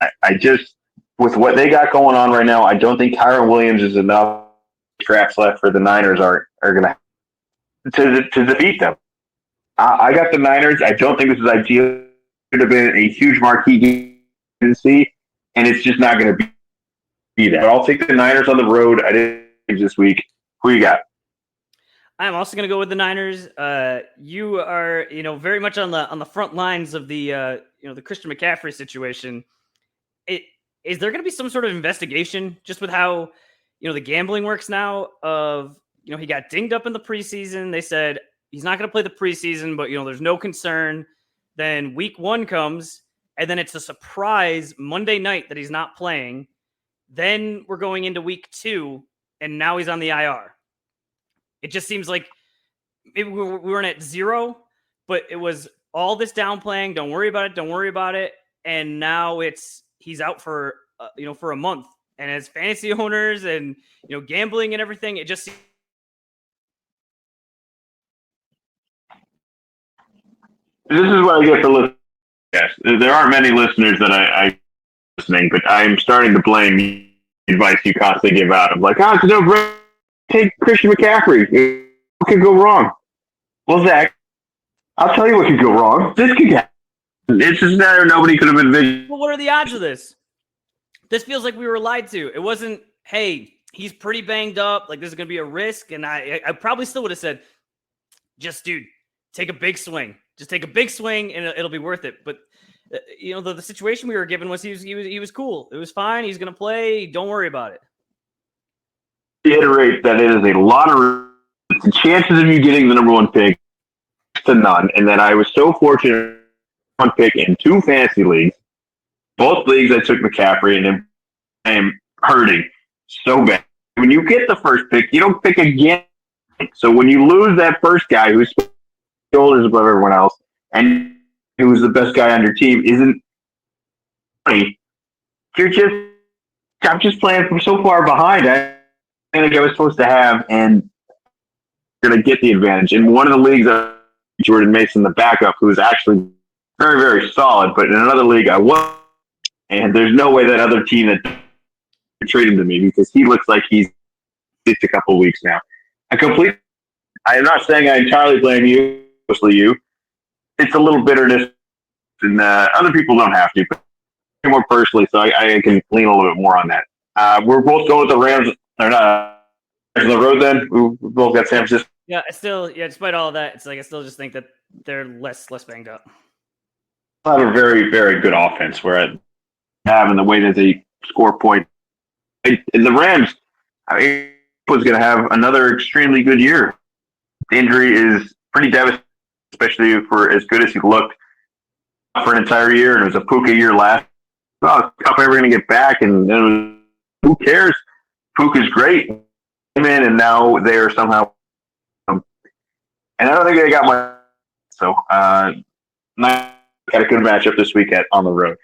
I just, with what they got going on right now, I don't think Kyron Williams is enough traps left for the Niners are going to defeat them. I got the Niners. I don't think this is ideal. It could have been a huge marquee game to see, and it's just not going to be that. But I'll take the Niners on the road. I did this week. Who you got? I'm also going to go with the Niners. You are, very much on the front lines of the, the Christian McCaffrey situation. Is there going to be some sort of investigation just with how, the gambling works now? Of he got dinged up in the preseason. They said he's not going to play the preseason, but there's no concern. Then week 1 comes, and then it's a surprise Monday night that he's not playing. Then we're going into week 2, and now he's on the IR. It just seems like maybe we weren't at 0, but it was all this downplaying. Don't worry about it. Don't worry about it. And now he's out for for a month. And as fantasy owners and gambling and everything, it just. This is what I get for listening. Yes, there aren't many listeners that I listening, but I'm starting to blame the advice you constantly give out. I'm like, take Christian McCaffrey. What could go wrong? Well, Zach, I'll tell you what could go wrong. This could happen. It's just that nobody could have envisioned. Well, what are the odds of this? This feels like we were lied to. It wasn't, hey, he's pretty banged up. Like, this is going to be a risk. And I probably still would have said, just, dude, take a big swing. Just take a big swing, and it'll be worth it. But, the situation we were given was he was cool. It was fine. He's going to play. Don't worry about it. Reiterate that it is a lottery. The chances of you getting the number 1 pick to none, and that I was so fortunate one pick in 2 fantasy leagues. Both leagues I took McCaffrey, and I am hurting so bad. When you get the first pick, you don't pick again. So when you lose that first guy who's shoulders above everyone else, and who's the best guy on your team, isn't funny. I'm just playing from so far behind. I think I was supposed to have, and going to get the advantage. In one of the leagues, Jordan Mason, the backup, who is actually very, very solid, but in another league, I won. And there's no way that other team that traded him to me, because he looks like he's at least a couple of weeks now. I am not saying I entirely blame you, mostly you. It's a little bitterness, and other people don't have to, but more personally, so I can lean a little bit more on that. We're both going with the Rams. They're not on the road then. We both got San Francisco. Yeah, despite all of that, it's like I still just think that they're less banged up. Have a very, very good offense where I have in the way that they score points. And the Rams, was going to have another extremely good year. The injury is pretty devastating, especially for as good as he looked for an entire year. And it was a Puka year last. Well, Cup ever going to get back? And it was, who cares? Puka's great. Came in, and now they are somehow. And I don't think they got much. So, got a good matchup this week on the road.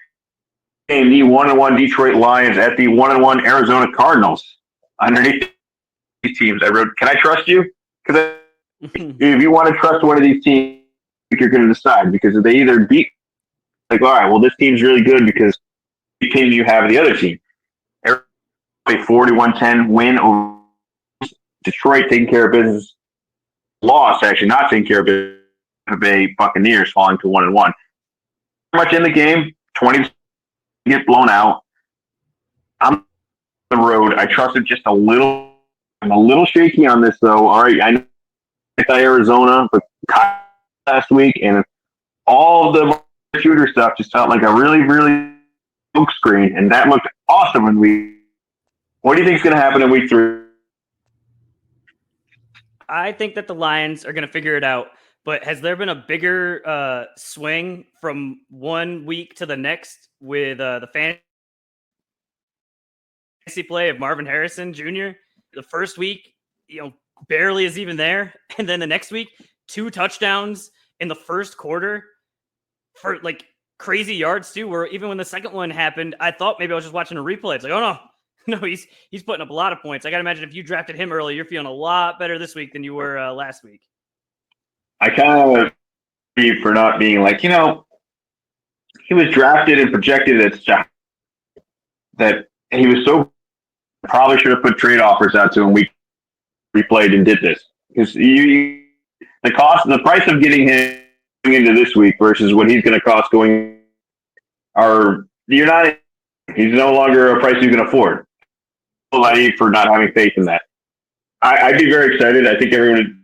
And the 1-1 Detroit Lions at the 1-1 Arizona Cardinals. Underneath these teams, I wrote, "Can I trust you?" Because if you want to trust one of these teams, you're going to decide, because if they either beat, like, all right, well, this team's really good because the team you have the other team. A 41-10 win over Detroit, taking care of business. Loss, actually, not taking care of business. Bay Buccaneers falling to 1-1. Much in the game, 20 get blown out. I'm on the road. I trusted just a little. I'm a little shaky on this, though. All right, I know Arizona, but last week, and all the shooter stuff just felt like a really, really smoke screen, and that looked awesome in week. What do you think is going to happen in week 3? I think that the Lions are going to figure it out. But has there been a bigger swing from one week to the next with the fantasy play of Marvin Harrison Jr.? The first week, barely is even there. And then the next week, 2 touchdowns in the first quarter for like crazy yards too, where even when the second one happened, I thought maybe I was just watching a replay. It's like, oh no, he's putting up a lot of points. I got to imagine if you drafted him early, you're feeling a lot better this week than you were last week. I kind of agree for not being like, he was drafted and projected that he was so probably should have put trade offers out to him. We replayed and did this because the price of getting him into this week versus what he's going to cost going he's no longer a price you can afford. For not having faith in that. I'd be very excited. I think everyone.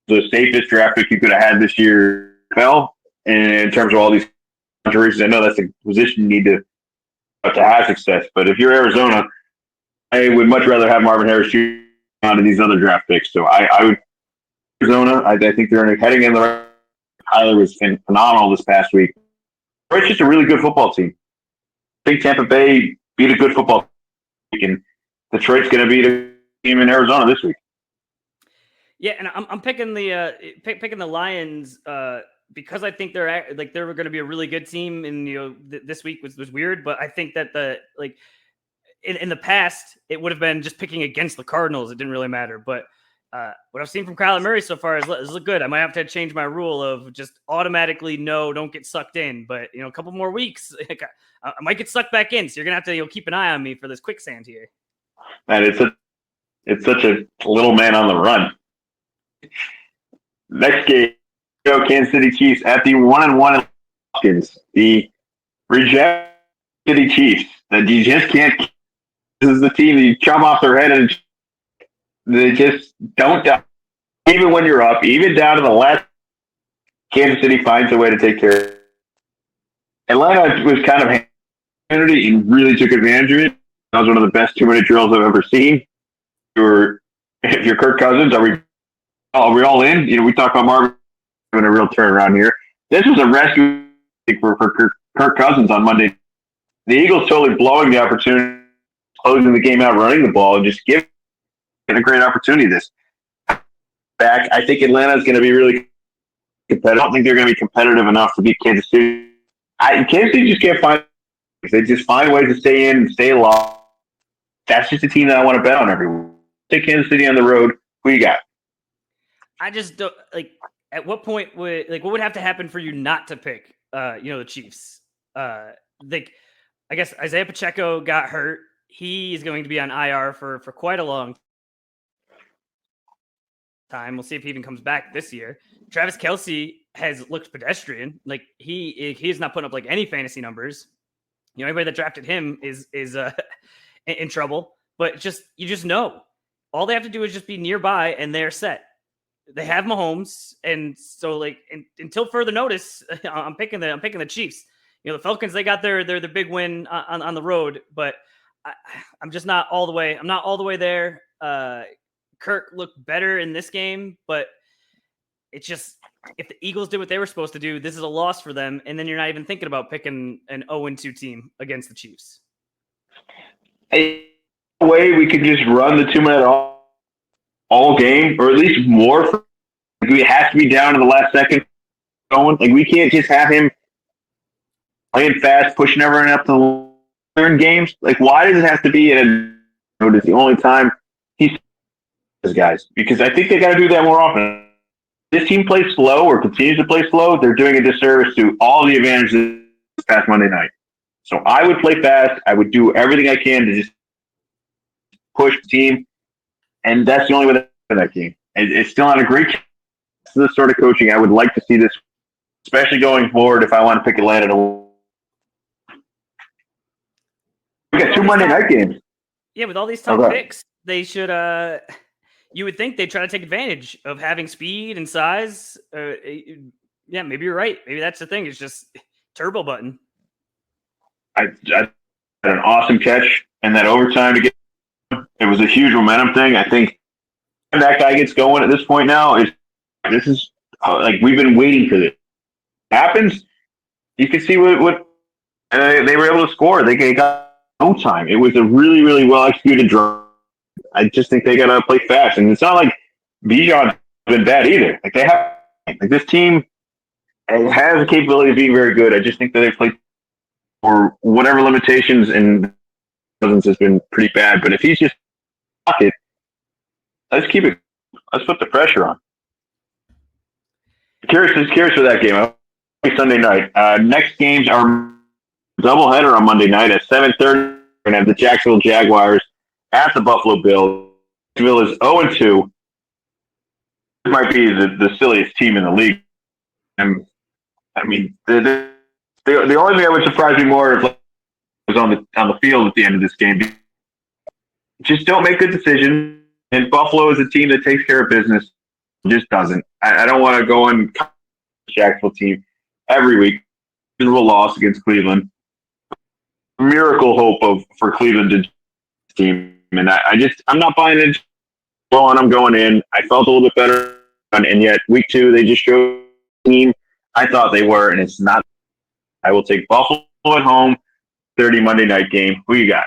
The safest draft pick you could have had this year fell, and in terms of all these controversies, I know that's a position you need to have success. But if you're Arizona, I would much rather have Marvin Harris Jr. onto these other draft picks. So I would Arizona. I think they're heading in the right. Tyler was phenomenal this past week. It's just a really good football team. I think Tampa Bay beat a good football team, and Detroit's going to beat a team in Arizona this week. Yeah, and I'm picking the Lions because I think they're going to be a really good team. And this week was weird, but I think that in the past it would have been just picking against the Cardinals. It didn't really matter. But what I've seen from Kyler Murray so far is look good. I might have to change my rule of just automatically don't get sucked in. But a couple more weeks, I might get sucked back in. So you're gonna have to keep an eye on me for this quicksand here. Man, it's such a little man on the run. Next game, Kansas City Chiefs at the 1-1 Falcons. The rejected City Chiefs that you just can't. This is the team that you chop off their head and they just don't die. Even when you're up, even down to the last, Kansas City finds a way to take care of it. Atlanta was kind of opportunity and really took advantage of it. That was one of the best 2-minute drills I've ever seen. If you're Kirk Cousins, are we all in? We talk about Marvin doing a real turnaround here. This was a rescue for Kirk Cousins on Monday. The Eagles totally blowing the opportunity, closing the game out, running the ball, and just giving a great opportunity this back. I think Atlanta's going to be really competitive. I don't think they're going to be competitive enough to beat Kansas City. Kansas City just can't find. They just find ways to stay in and stay alive. That's just a team that I want to bet on every week. Take Kansas City on the road. Who you got? I just don't at what point what would have to happen for you not to pick the Chiefs? I guess Isaiah Pacheco got hurt. He is going to be on IR for quite a long time. We'll see if he even comes back this year. Travis Kelce has looked pedestrian. He is not putting up any fantasy numbers. Anybody that drafted him is in trouble. But you just know all they have to do is just be nearby and they're set. They have Mahomes, and so until further notice, I'm picking the Chiefs. The Falcons, they got their big win on the road, but I'm just not all the way. I'm not all the way there. Kirk looked better in this game, but it's just if the Eagles did what they were supposed to do, this is a loss for them, and then you're not even thinking about picking an 0-2 team against the Chiefs. A way we could just run the 2-minute all game, or at least more. We have to be down to the last second going. We can't just have him playing fast, pushing everyone up to learn games. Like, why does it have to be it's the only time he's those guys? Because I think they got to do that more often. This team plays slow or continues to play slow, they're doing a disservice to all the advantages this past Monday night. So I would play fast. I would do everything I can to just push the team, and that's the only way to win that game. It's still not a great. This is the sort of coaching I would like to see this, especially going forward. If I want to pick Atlanta, we got two Monday night games. Yeah, with all these top picks, they should. You would think they'd try to take advantage of having speed and size. Yeah, maybe you're right. Maybe that's the thing. It's just turbo button. I had an awesome catch and that overtime to get. It was a huge momentum thing. I think when that guy gets going at this point now, this is like we've been waiting for this. Happens. You can see what they were able to score. They got no time. It was a really, really well executed drive. I just think they got to play fast, and it's not like Bijan's been bad either. Like they have, like this team has the capability of being very good. I just think that they played for whatever limitations and presence has been pretty bad. But if he's just it, let's keep it. Let's put the pressure on. Curious for that game. Sunday night. Next games are doubleheader on Monday night at 7:30. We're gonna have the Jacksonville Jaguars at the Buffalo Bills. Jacksonville is 0-2. This might be the silliest team in the league. And I mean, the only thing that would surprise me more is was on the field at the end of this game. Just don't make good decisions. And Buffalo is a team that takes care of business. Just doesn't. I don't want to go on the Jacksonville team every week. Miserable loss against Cleveland. Miracle hope for Cleveland to team. And I'm not buying it. Well, and I'm going in. I felt a little bit better. And yet, week 2, they just showed the team I thought they were, and it's not. I will take Buffalo at home, 30 Monday night game. Who you got?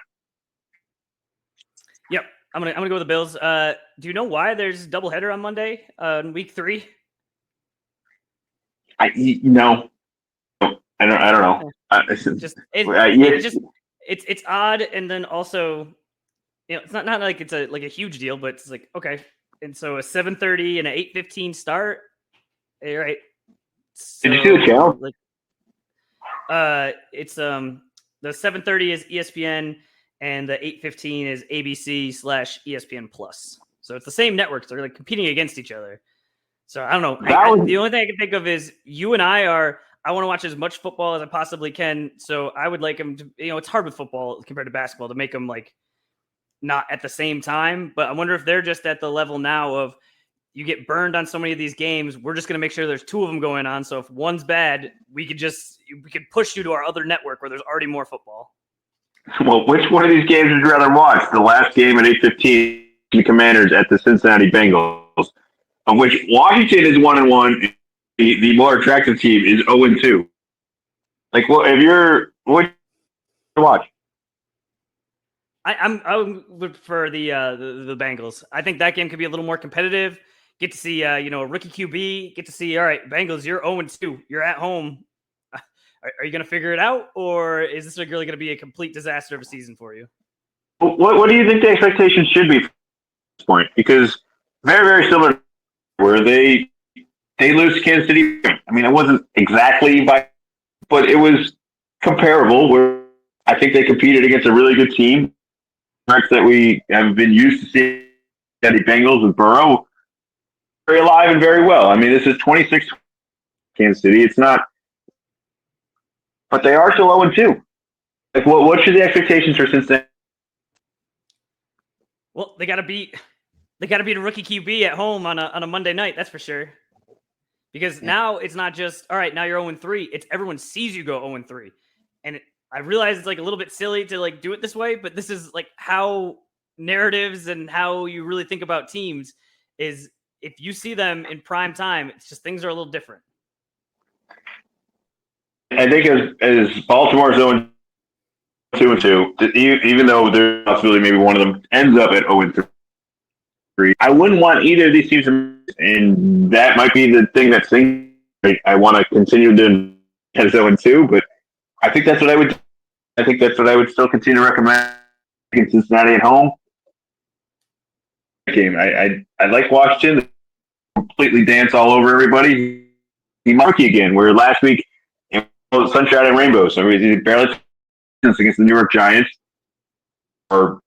Yep, I'm gonna go with the Bills. Do you know why there's doubleheader on Monday in week 3? No, I don't know. It's odd, and then also, it's not like it's a huge deal, but it's like okay, and so a 7:30 and an 8:15 start. All right. So, did you see the channel? It's the 7:30 is ESPN and the 8:15 is ABC/ESPN Plus. So it's the same networks. They're like competing against each other. So I don't know. The only thing I can think of is you and I want to watch as much football as I possibly can. So I would like them to, it's hard with football compared to basketball to make them like not at the same time. But I wonder if they're just at the level now of you get burned on so many of these games. We're just going to make sure there's 2 of them going on. So if one's bad, we could push you to our other network where there's already more football. Well, which one of these games would you rather watch? The last game at 8:15, the Commanders at the Cincinnati Bengals, of which Washington is 1-1. The more attractive team is 0-2. Like, what you watch? I would prefer the Bengals. I think that game could be a little more competitive. Get to see a rookie QB. Get to see, all right, Bengals, you're 0-2. You're at home. Are you going to figure it out, or is this really going to be a complete disaster of a season for you? What do you think the expectations should be at this point? Because very, very similar where they lose to Kansas City. I mean, it wasn't exactly but it was comparable where I think they competed against a really good team. That we have been used to seeing the Bengals with Burrow very alive and very well. I mean, this is 26 Kansas City. It's not, but they are still 0-2. Like, what should the expectations for Cincinnati? Well, they got to beat a rookie QB at home on a Monday night. That's for sure. Because now it's not just all right. Now you're 0-3. It's everyone sees you go 0-3, and I realize it's like a little bit silly to like do it this way, but this is like how narratives and how you really think about teams is if you see them in prime time, it's just things are a little different. I think as Baltimore's 2-2, even though there's possibility maybe one of them ends up at 0-3, I wouldn't want either of these teams, and that might be the thing that's I want to continue to as 0-2, but I think that's what I would. I think that's what I would still continue to recommend against Cincinnati at home. Game. I like Washington. Completely dance all over everybody. He marky again. Where last week it was sunshine and rainbows. So he barely against the New York Giants, or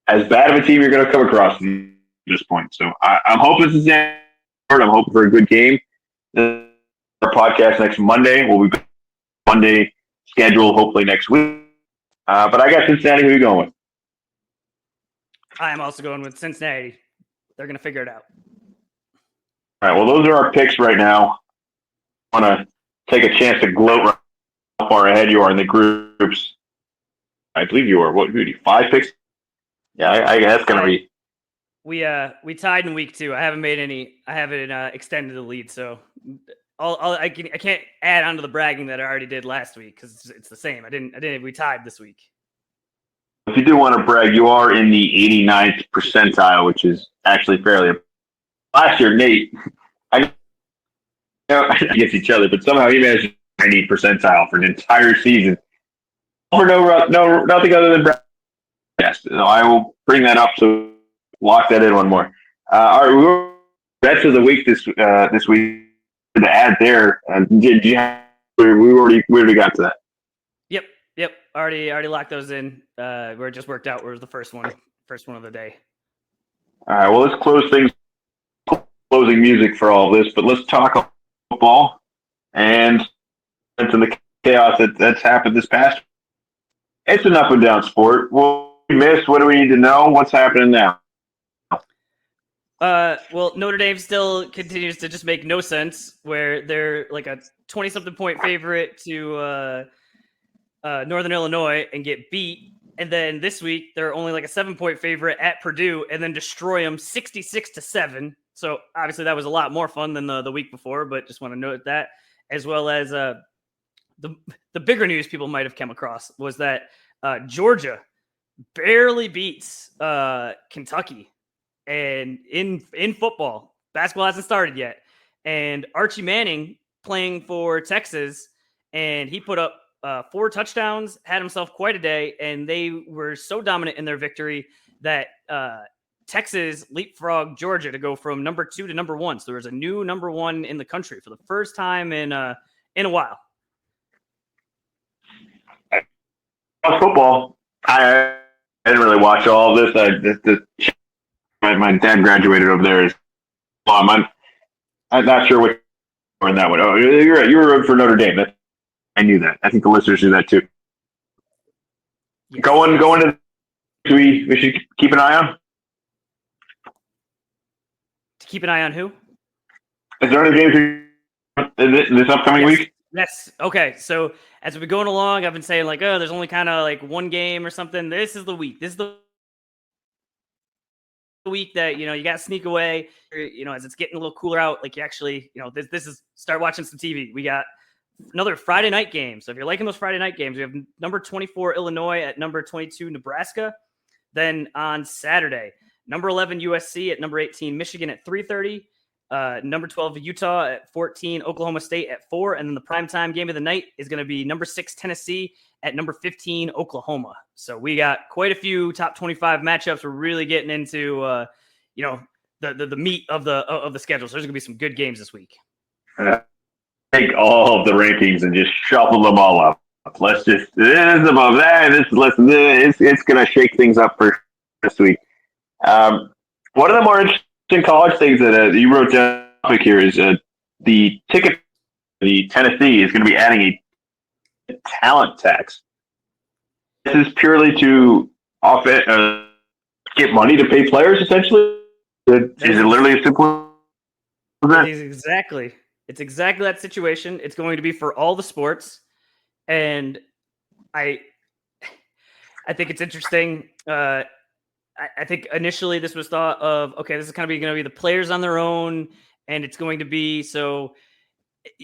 as bad of a team you're going to come across at this point. So I'm hoping this is the I'm hoping for a good game. Our podcast next Monday. We'll be back Monday schedule hopefully next week. But I got Cincinnati. Who are you going with? I am also going with Cincinnati. They're going to figure it out. All right. Well, those are our picks right now. I want to take a chance to gloat right how far ahead you are in the groups. I believe you are. What? 5 picks? Yeah, I guess that's going to be. We tied in week 2. I haven't made any. I haven't extended the lead, so I can't add on to the bragging that I already did last week because it's the same. I didn't. We tied this week. If you do want to brag, you are in the 89th percentile, which is actually fairly. Last year, Nate, against each other, but somehow he managed 90th percentile for an entire season. For nothing other than brag. Yes, so I will bring that up. So lock that in one more. All right, bets of the week this week to add there. Did you have? We already got to that. Yep. Already locked those in. Where it just worked out. Where was the first one of the day. All right. Well, let's close things. Closing music for all this, but let's talk football and into the chaos that's happened this past. It's an up and down sport. What we missed? What do we need to know? What's happening now? Well, Notre Dame still continues to just make no sense. Where they're like a 20-something point favorite to Northern Illinois and get beat. And then this week, they're only like a 7-point favorite at Purdue and then destroy them 66-7. So obviously that was a lot more fun than the week before, but just want to note that, as well as the bigger news people might have come across was that Georgia barely beats Kentucky and in football. Basketball hasn't started yet. And Archie Manning playing for Texas, and he put up 4 touchdowns, had himself quite a day, and they were so dominant in their victory that Texas leapfrogged Georgia to go from number 2 to number 1. So there was a new number 1 in the country for the first time in a while. Football. I didn't really watch all of this. My dad graduated over there. I'm not sure what in that one. Oh, you're right. You were rooting for Notre Dame. I knew that. I think the listeners knew that too. Yes. Going to we should keep an eye on. To keep an eye on who? Is there any games this upcoming week? Yes. Okay. So as we've been going along, I've been saying like, oh, there's only kind of like one game or something. This is the week. This is the week that, you got to sneak away, as it's getting a little cooler out. Like you actually, this is start watching some TV. We got another Friday night game. So if you're liking those Friday night games, we have number 24 Illinois at number 22 Nebraska. Then on Saturday, number 11 USC at number 18 Michigan at 3:30. Number 12 Utah at 14, Oklahoma State at 4, and then the primetime game of the night is going to be number 6 Tennessee at number 15 Oklahoma. So we got quite a few top 25 matchups. We're really getting into the meat of the schedule. So there's going to be some good games this week. Take all of the rankings and just shuffle them all up. Let's just this is above that. It's going to shake things up for this week. One of the more interesting college things that you wrote down here is the ticket. The Tennessee is going to be adding a talent tax. This is purely to get money to pay players. Essentially, is it literally as simple as that? It's exactly that situation. It's going to be for all the sports, and I think it's interesting. I think initially this was thought of, okay, this is kind of going to be the players on their own, and it's going to be so,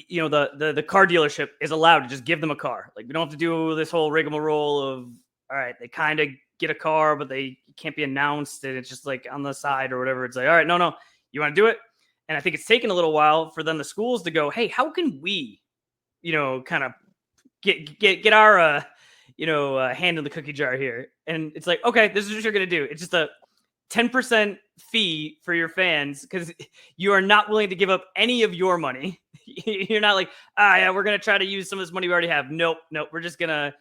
the car dealership is allowed to just give them a car. Like we don't have to do this whole rigmarole of, all right, they kind of get a car, but they can't be announced, and it's just like on the side or whatever. It's like, all right, no, you want to do it? And I think it's taken a little while for then the schools to go, hey, how can we, kind of get our hand in the cookie jar here. And it's like, okay, this is what you're gonna do. It's just a 10% fee for your fans because you are not willing to give up any of your money. You're not like, yeah, we're gonna try to use some of this money we already have. Nope, we're just gonna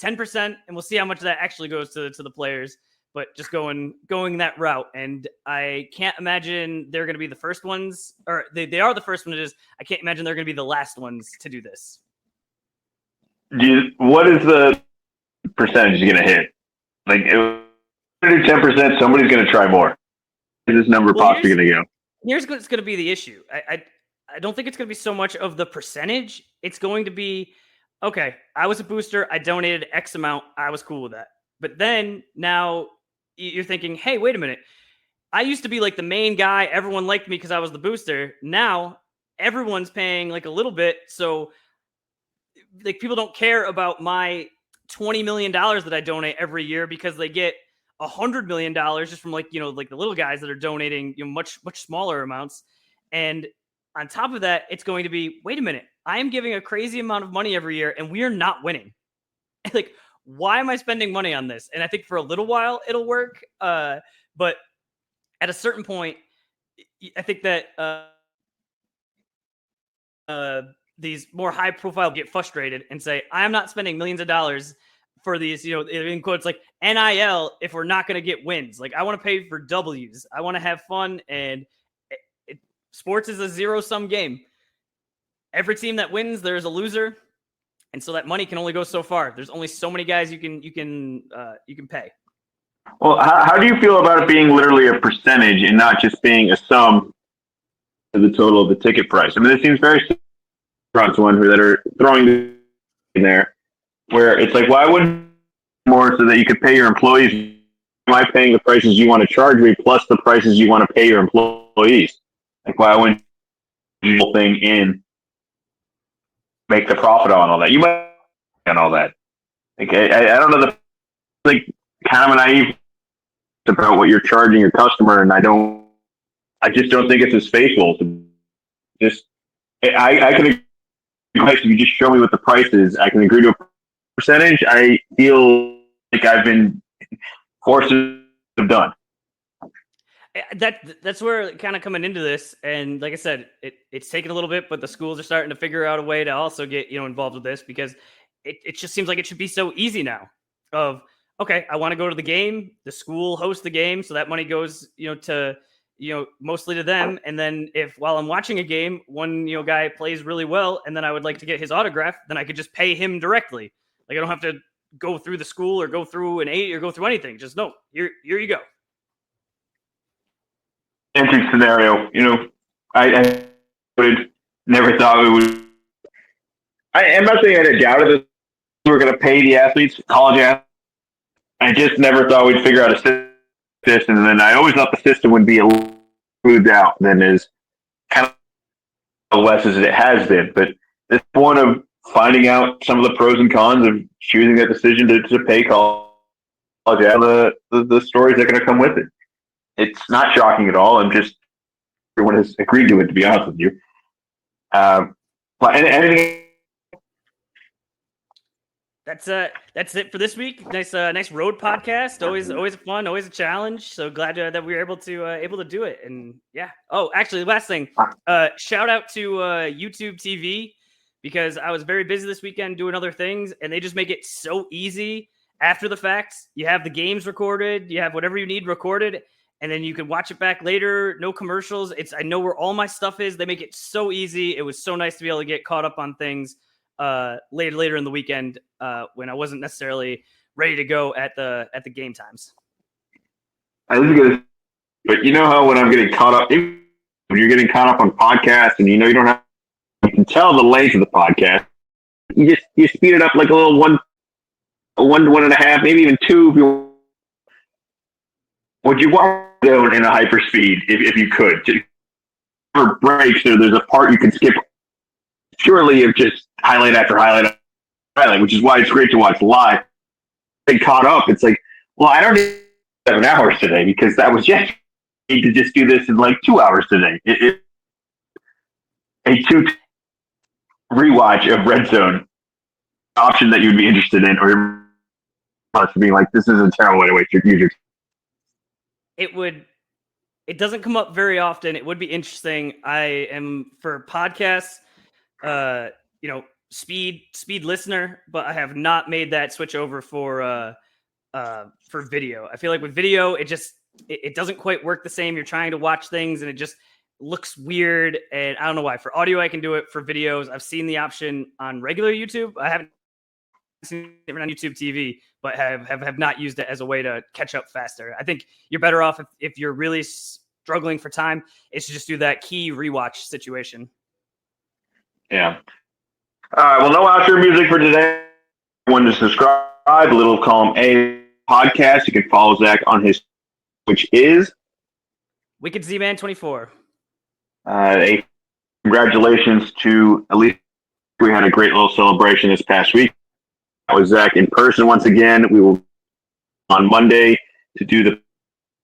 10%, and we'll see how much of that actually goes to the players. But just going that route, and I can't imagine they're going to be the first ones, or they are the first one to just. I can't imagine they're going to be the last ones to do this. What is the percentage you're going to hit? Like, if you do 10%, somebody's going to try more. Is this number possibly going to go? Here's what's going to be the issue. I don't think it's going to be so much of the percentage. It's going to be, okay, I was a booster. I donated X amount. I was cool with that. But then now you're thinking, hey, wait a minute. I used to be like the main guy. Everyone liked me because I was the booster. Now everyone's paying like a little bit. So like people don't care about my $20 million that I donate every year because they get $100 million just from like the little guys that are donating much smaller amounts. And on top of that, it's going to be, wait a minute, I am giving a crazy amount of money every year and we are not winning. Like, why am I spending money on this? And I think for a little while it'll work. But at a certain point, I think that these more high profile get frustrated and say, I'm not spending millions of dollars for these, in quotes, like NIL, if we're not going to get wins. Like, I want to pay for W's. I want to have fun. And sports is a zero-sum game. Every team that wins, there's a loser. And so that money can only go so far. There's only so many guys you can pay. Well, how do you feel about it being literally a percentage and not just being a sum to the total of the ticket price? I mean, it seems very similar to one that are throwing in there, where it's like, why wouldn't more so that you could pay your employees? Am I paying the prices you want to charge me plus the prices you want to pay your employees? Like, why wouldn't you do the whole thing in? Make the profit on all that. You might on all that. Okay, I don't know kind of a naive about what you're charging your customer, and I just don't think it's as faithful. I can agree. If you just show me what the price is, I can agree to a percentage. I feel like I've been forced to have done. That's where kind of coming into this, and like I said, it's taken a little bit, but the schools are starting to figure out a way to also get involved with this because it just seems like it should be so easy now. Of okay, I want to go to the game, the school hosts the game, so that money goes to mostly to them, and then if while I'm watching a game, one guy plays really well, and then I would like to get his autograph, then I could just pay him directly. Like I don't have to go through the school or go through an aide or go through anything. Just no, here you go. Interesting scenario. I would never thought we would. I'm not saying I had a doubt of this. We were going to pay the athletes, college athletes. I just never thought we'd figure out a system. And then I always thought the system would be a little smoothed out than is kind of less as it has been. But this point of finding out some of the pros and cons of choosing that decision to pay college athletes, the stories that are going to come with it. It's not shocking at all. Everyone has agreed to it, to be honest with you. But anything. That's it for this week. Nice road podcast. Always fun. Always a challenge. So glad that we were able to do it. And yeah. Oh, actually, the last thing. Shout out to YouTube TV because I was very busy this weekend doing other things, and they just make it so easy. After the fact, you have the games recorded. You have whatever you need recorded. And then you can watch it back later. No commercials. I know where all my stuff is. They make it so easy. It was so nice to be able to get caught up on things later in the weekend when I wasn't necessarily ready to go at the game times. I was gonna, but you know how when I'm getting caught up, when you're getting caught up on podcasts, and you don't have, you can tell the length of the podcast. You speed it up like a little one and a half, maybe even two. If you would you want to go in a hyperspeed if you could? For breaks, there's a part you can skip purely of just highlight after highlight after highlight, which is why it's great to watch live. Get caught up. It's like, well, I don't need 7 hours today because that was just I need to just do this in like 2 hours today. A 2 rewatch of Red Zone option that you'd be interested in, or to being like, this is a terrible way to waste your user? It doesn't come up very often. It would be interesting. I am for podcasts, speed listener, but I have not made that switch over for video. I feel like with video, it doesn't quite work the same. You're trying to watch things and it just looks weird. And I don't know why. For audio, I can do it. For videos, I've seen the option on regular YouTube. I haven't seen it on YouTube TV, but have not used it as a way to catch up faster. I think you're better off if you're really struggling for time, it's to just do that key rewatch situation. Yeah. All right. Well, no outro music for today. Everyone to subscribe, Little Column A podcast. You can follow Zach on his, which is Wicked Z-Man 24. Congratulations to at least we had a great little celebration this past week. That was Zach in person once again. We will on Monday to do the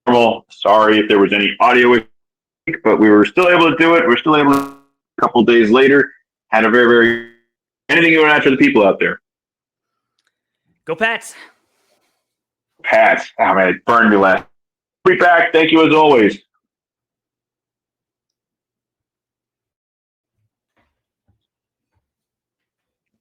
normal. Sorry if there was any audio, but we were still able to do it. We're still able to, a couple days later, had a very, very, anything you want to add for the people out there? Go Pats. Pats. Oh, man, it burned me last. Be back. Thank you as always.